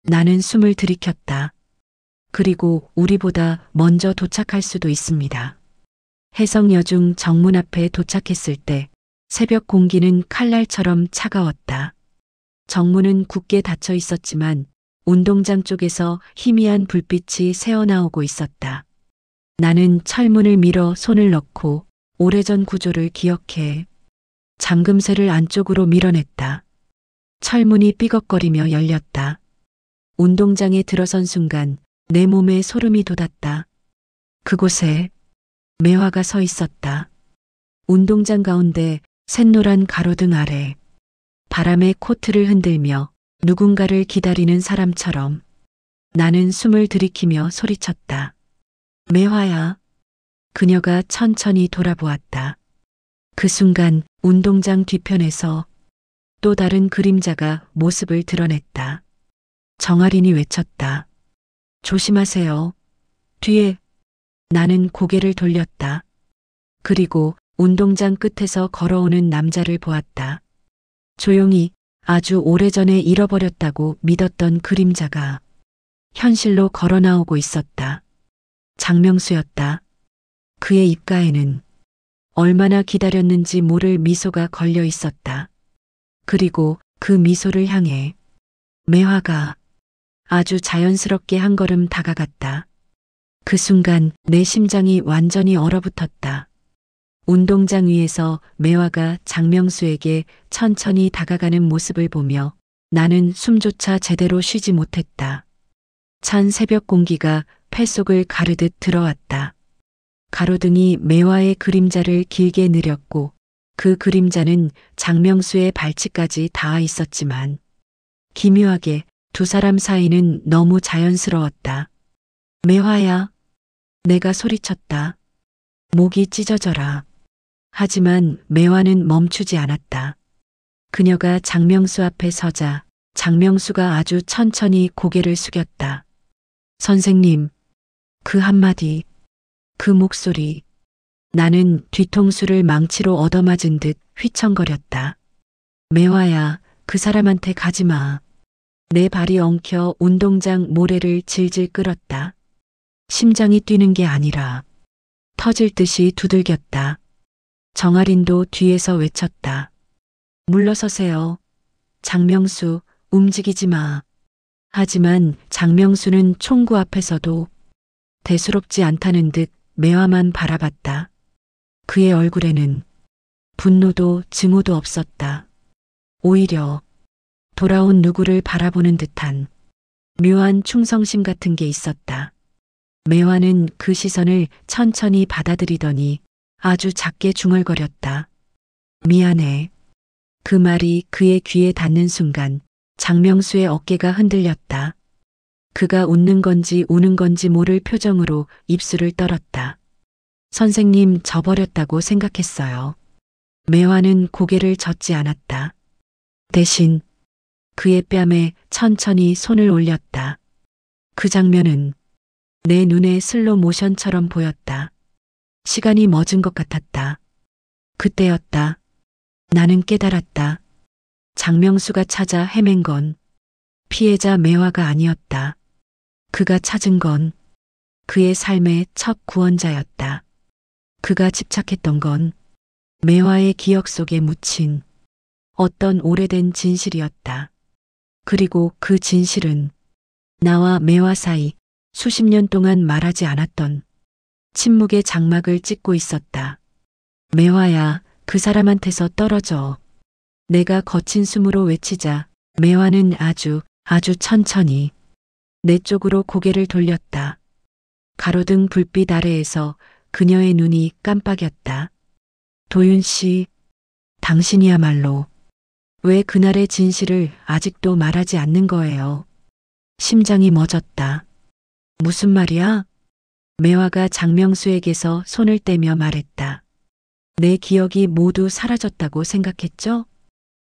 나는 숨을 들이켰다. 그리고 우리보다 먼저 도착할 수도 있습니다. 해성여중 정문 앞에 도착했을 때 새벽 공기는 칼날처럼 차가웠다. 정문은 굳게 닫혀 있었지만 운동장 쪽에서 희미한 불빛이 새어나오고 있었다. 나는 철문을 밀어 손을 넣고 오래전 구조를 기억해 잠금쇠를 안쪽으로 밀어냈다. 철문이 삐걱거리며 열렸다. 운동장에 들어선 순간 내 몸에 소름이 돋았다. 그곳에 매화가 서 있었다. 운동장 가운데 샛노란 가로등 아래 바람에 코트를 흔들며 누군가를 기다리는 사람처럼 나는 숨을 들이키며 소리쳤다. 매화야. 그녀가 천천히 돌아보았다. 그 순간 운동장 뒤편에서 또 다른 그림자가 모습을 드러냈다. 정아린이 외쳤다. 조심하세요. 뒤에. 나는 고개를 돌렸다. 그리고 운동장 끝에서 걸어오는 남자를 보았다. 조용히 아주 오래전에 잃어버렸다고 믿었던 그림자가 현실로 걸어 나오고 있었다. 장명수였다. 그의 입가에는 얼마나 기다렸는지 모를 미소가 걸려 있었다. 그리고 그 미소를 향해 매화가 아주 자연스럽게 한 걸음 다가갔다. 그 순간 내 심장이 완전히 얼어붙었다. 운동장 위에서 매화가 장명수에게 천천히 다가가는 모습을 보며 나는 숨조차 제대로 쉬지 못했다. 찬 새벽 공기가 폐속을 가르듯 들어왔다. 가로등이 매화의 그림자를 길게 느렸고 그 그림자는 장명수의 발치까지 닿아 있었지만 기묘하게 두 사람 사이는 너무 자연스러웠다. 매화야. 내가 소리쳤다. 목이 찢어져라. 하지만 매화는 멈추지 않았다. 그녀가 장명수 앞에 서자 장명수가 아주 천천히 고개를 숙였다. 선생님, 그 한마디, 그 목소리. 나는 뒤통수를 망치로 얻어맞은 듯 휘청거렸다. 매화야, 그 사람한테 가지 마. 내 발이 엉켜 운동장 모래를 질질 끌었다. 심장이 뛰는 게 아니라 터질 듯이 두들겼다. 정아린도 뒤에서 외쳤다. 물러서세요. 장명수, 움직이지 마. 하지만 장명수는 총구 앞에서도 대수롭지 않다는 듯 매화만 바라봤다. 그의 얼굴에는 분노도 증오도 없었다. 오히려 돌아온 누구를 바라보는 듯한 묘한 충성심 같은 게 있었다. 매화는 그 시선을 천천히 받아들이더니 아주 작게 중얼거렸다. 미안해. 그 말이 그의 귀에 닿는 순간 장명수의 어깨가 흔들렸다. 그가 웃는 건지 우는 건지 모를 표정으로 입술을 떨었다. 선생님, 저버렸다고 생각했어요. 매화는 고개를 젓지 않았다. 대신 그의 뺨에 천천히 손을 올렸다. 그 장면은 내 눈에 슬로 모션처럼 보였다. 시간이 멎은 것 같았다. 그때였다. 나는 깨달았다. 장명수가 찾아 헤맨 건 피해자 매화가 아니었다. 그가 찾은 건 그의 삶의 첫 구원자였다. 그가 집착했던 건 매화의 기억 속에 묻힌 어떤 오래된 진실이었다. 그리고 그 진실은 나와 매화 사이 수십 년 동안 말하지 않았던 침묵의 장막을 찢고 있었다. 매화야, 그 사람한테서 떨어져. 내가 거친 숨으로 외치자 매화는 아주 천천히 내 쪽으로 고개를 돌렸다. 가로등 불빛 아래에서 그녀의 눈이 깜빡였다. 도윤 씨, 당신이야말로 왜 그날의 진실을 아직도 말하지 않는 거예요? 심장이 멎었다. 무슨 말이야? 매화가 장명수에게서 손을 떼며 말했다. 내 기억이 모두 사라졌다고 생각했죠?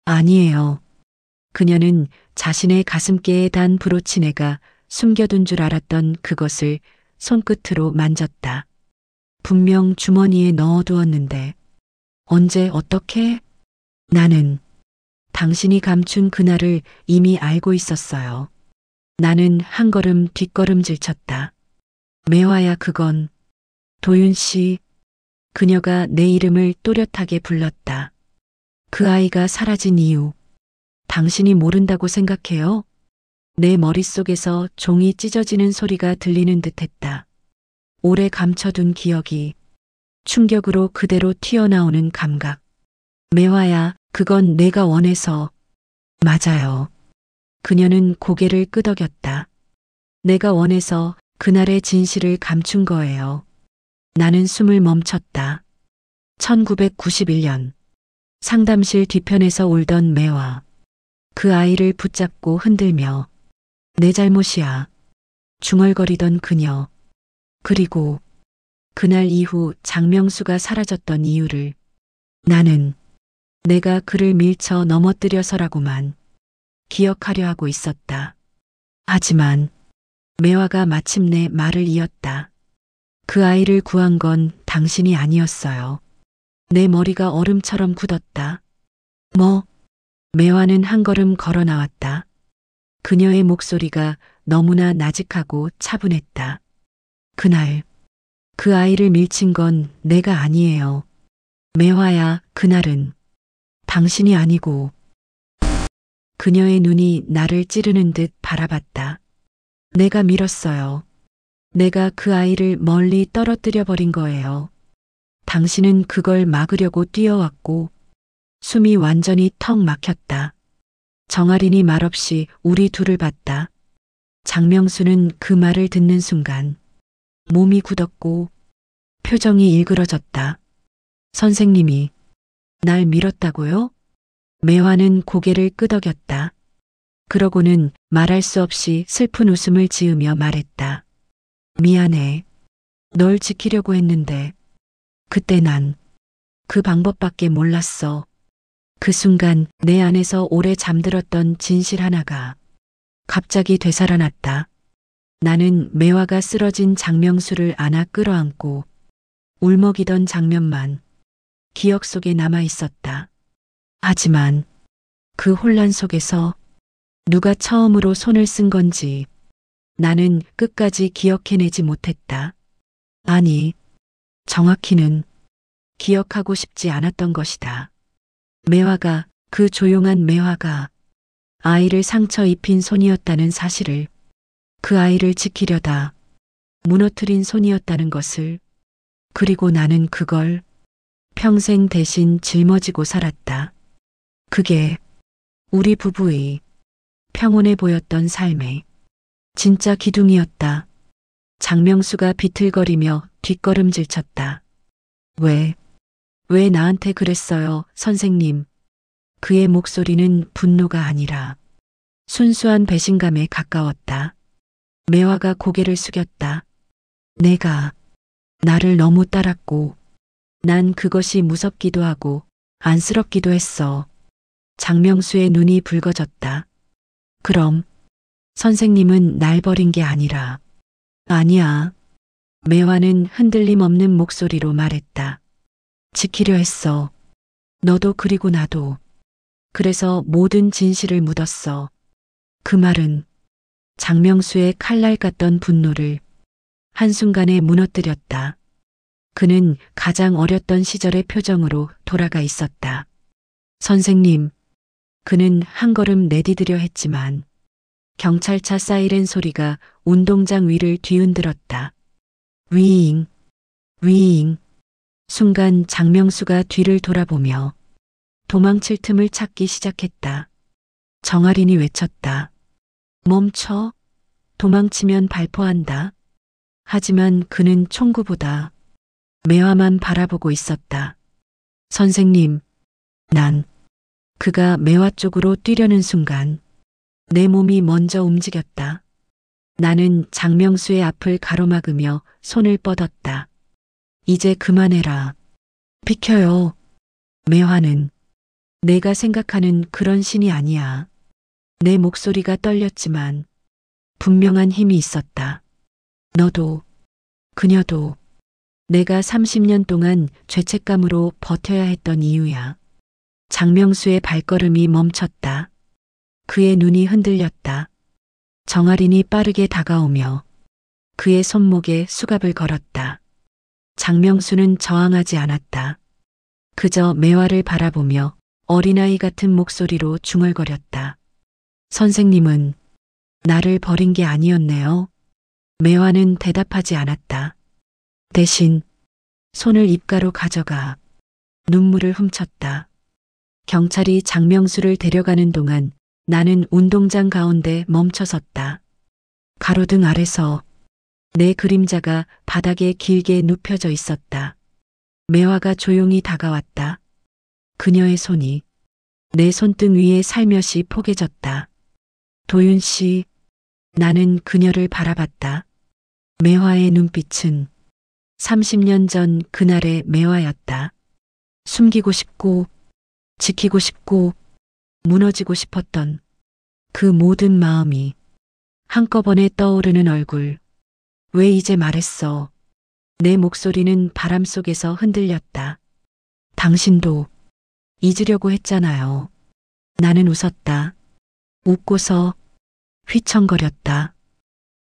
아니에요. 그녀는 자신의 가슴께에 단 브로치네가 숨겨둔 줄 알았던 그것을 손끝으로 만졌다. 분명 주머니에 넣어두었는데 언제 어떻게? 나는 당신이 감춘 그날을 이미 알고 있었어요. 나는 한 걸음 뒷걸음질 쳤다. 매화야, 그건 도윤 씨. 그녀가 내 이름을 또렷하게 불렀다. 그 아이가 사라진 이유 당신이 모른다고 생각해요? 내 머릿속에서 종이 찢어지는 소리가 들리는 듯했다. 오래 감춰둔 기억이 충격으로 그대로 튀어나오는 감각. 매화야, 그건 내가 원해서. 맞아요. 그녀는 고개를 끄덕였다. 내가 원해서 그날의 진실을 감춘 거예요. 나는 숨을 멈췄다. 1991년 상담실 뒤편에서 울던 매화. 그 아이를 붙잡고 흔들며 내 잘못이야. 중얼거리던 그녀. 그리고 그날 이후 장명수가 사라졌던 이유를 나는 내가 그를 밀쳐 넘어뜨려서라고만 기억하려 하고 있었다. 하지만 매화가 마침내 말을 이었다. 그 아이를 구한 건 당신이 아니었어요. 내 머리가 얼음처럼 굳었다. 뭐? 매화는 한 걸음 걸어 나왔다. 그녀의 목소리가 너무나 나직하고 차분했다. 그날 그 아이를 밀친 건 내가 아니에요. 매화야, 그날은 당신이 아니고. 그녀의 눈이 나를 찌르는 듯 바라봤다. 내가 밀었어요. 내가 그 아이를 멀리 떨어뜨려 버린 거예요. 당신은 그걸 막으려고 뛰어왔고 숨이 완전히 턱 막혔다. 정아린이 말없이 우리 둘을 봤다. 장명수는 그 말을 듣는 순간 몸이 굳었고 표정이 일그러졌다. 선생님이 날 밀었다고요? 매화는 고개를 끄덕였다. 그러고는 말할 수 없이 슬픈 웃음을 지으며 말했다. 미안해. 널 지키려고 했는데 그때 난 그 방법밖에 몰랐어. 그 순간 내 안에서 오래 잠들었던 진실 하나가 갑자기 되살아났다. 나는 매화가 쓰러진 장명수를 안아 끌어안고 울먹이던 장면만 기억 속에 남아 있었다. 하지만 그 혼란 속에서 누가 처음으로 손을 쓴 건지 나는 끝까지 기억해내지 못했다. 아니, 정확히는 기억하고 싶지 않았던 것이다. 매화가, 그 조용한 매화가 아이를 상처 입힌 손이었다는 사실을, 그 아이를 지키려다 무너뜨린 손이었다는 것을, 그리고 나는 그걸 평생 대신 짊어지고 살았다. 그게 우리 부부의 평온해 보였던 삶의 진짜 기둥이었다. 장명수가 비틀거리며 뒷걸음질 쳤다. 왜 나한테 그랬어요, 선생님? 그의 목소리는 분노가 아니라 순수한 배신감에 가까웠다. 매화가 고개를 숙였다. 내가 나를 너무 따랐고 난 그것이 무섭기도 하고 안쓰럽기도 했어. 장명수의 눈이 붉어졌다. 그럼 선생님은 날 버린 게 아니라 아니야. 매화는 흔들림 없는 목소리로 말했다. 지키려 했어. 너도 그리고 나도. 그래서 모든 진실을 묻었어. 그 말은 장명수의 칼날 같던 분노를 한순간에 무너뜨렸다. 그는 가장 어렸던 시절의 표정으로 돌아가 있었다. 선생님, 그는 한 걸음 내디디려 했지만 경찰차 사이렌 소리가 운동장 위를 뒤흔들었다. 위잉, 위잉. 순간 장명수가 뒤를 돌아보며 도망칠 틈을 찾기 시작했다. 정아린이 외쳤다. 멈춰. 도망치면 발포한다. 하지만 그는 총구보다 매화만 바라보고 있었다. 선생님, 난 그가 매화 쪽으로 뛰려는 순간 내 몸이 먼저 움직였다. 나는 장명수의 앞을 가로막으며 손을 뻗었다. 이제 그만해라. 비켜요. 매화는 내가 생각하는 그런 신이 아니야. 내 목소리가 떨렸지만 분명한 힘이 있었다. 너도, 그녀도 내가 30년 동안 죄책감으로 버텨야 했던 이유야. 장명수의 발걸음이 멈췄다. 그의 눈이 흔들렸다. 정아린이 빠르게 다가오며 그의 손목에 수갑을 걸었다. 장명수는 저항하지 않았다. 그저 매화를 바라보며 어린아이 같은 목소리로 중얼거렸다. 선생님은 나를 버린 게 아니었네요. 매화는 대답하지 않았다. 대신 손을 입가로 가져가 눈물을 훔쳤다. 경찰이 장명수를 데려가는 동안 나는 운동장 가운데 멈춰섰다. 가로등 아래서 내 그림자가 바닥에 길게 눕혀져 있었다. 매화가 조용히 다가왔다. 그녀의 손이 내 손등 위에 살며시 포개졌다. 도윤 씨, 나는 그녀를 바라봤다. 매화의 눈빛은 30년 전 그날의 매화였다. 숨기고 싶고, 지키고 싶고, 무너지고 싶었던 그 모든 마음이 한꺼번에 떠오르는 얼굴. 왜 이제 말했어? 내 목소리는 바람 속에서 흔들렸다. 당신도 잊으려고 했잖아요. 나는 웃었다. 웃고서 휘청거렸다.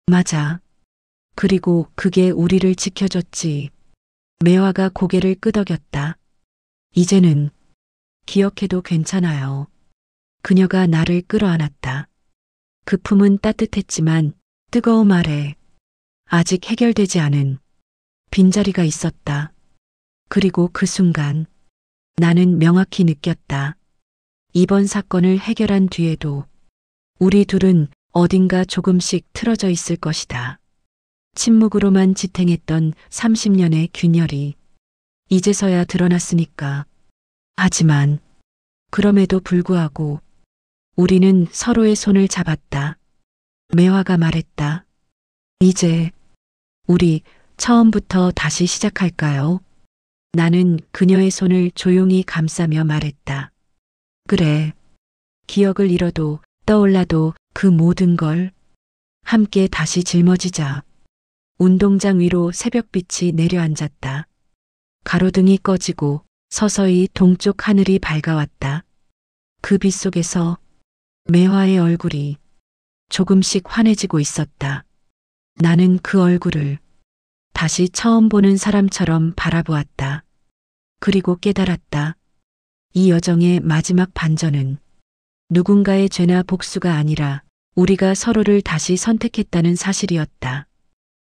맞아. 그리고 그게 우리를 지켜줬지. 매화가 고개를 끄덕였다. 이제는 기억해도 괜찮아요. 그녀가 나를 끌어안았다. 그 품은 따뜻했지만 뜨거움 아래 아직 해결되지 않은 빈자리가 있었다. 그리고 그 순간 나는 명확히 느꼈다. 이번 사건을 해결한 뒤에도 우리 둘은 어딘가 조금씩 틀어져 있을 것이다. 침묵으로만 지탱했던 30년의 균열이 이제서야 드러났으니까. 하지만 그럼에도 불구하고 우리는 서로의 손을 잡았다. 매화가 말했다. 이제 우리 처음부터 다시 시작할까요? 나는 그녀의 손을 조용히 감싸며 말했다. 그래. 기억을 잃어도 떠올라도 그 모든 걸 함께 다시 짊어지자. 운동장 위로 새벽빛이 내려앉았다. 가로등이 꺼지고 서서히 동쪽 하늘이 밝아왔다. 그 빛 속에서 매화의 얼굴이 조금씩 환해지고 있었다. 나는 그 얼굴을 다시 처음 보는 사람처럼 바라보았다. 그리고 깨달았다. 이 여정의 마지막 반전은 누군가의 죄나 복수가 아니라 우리가 서로를 다시 선택했다는 사실이었다.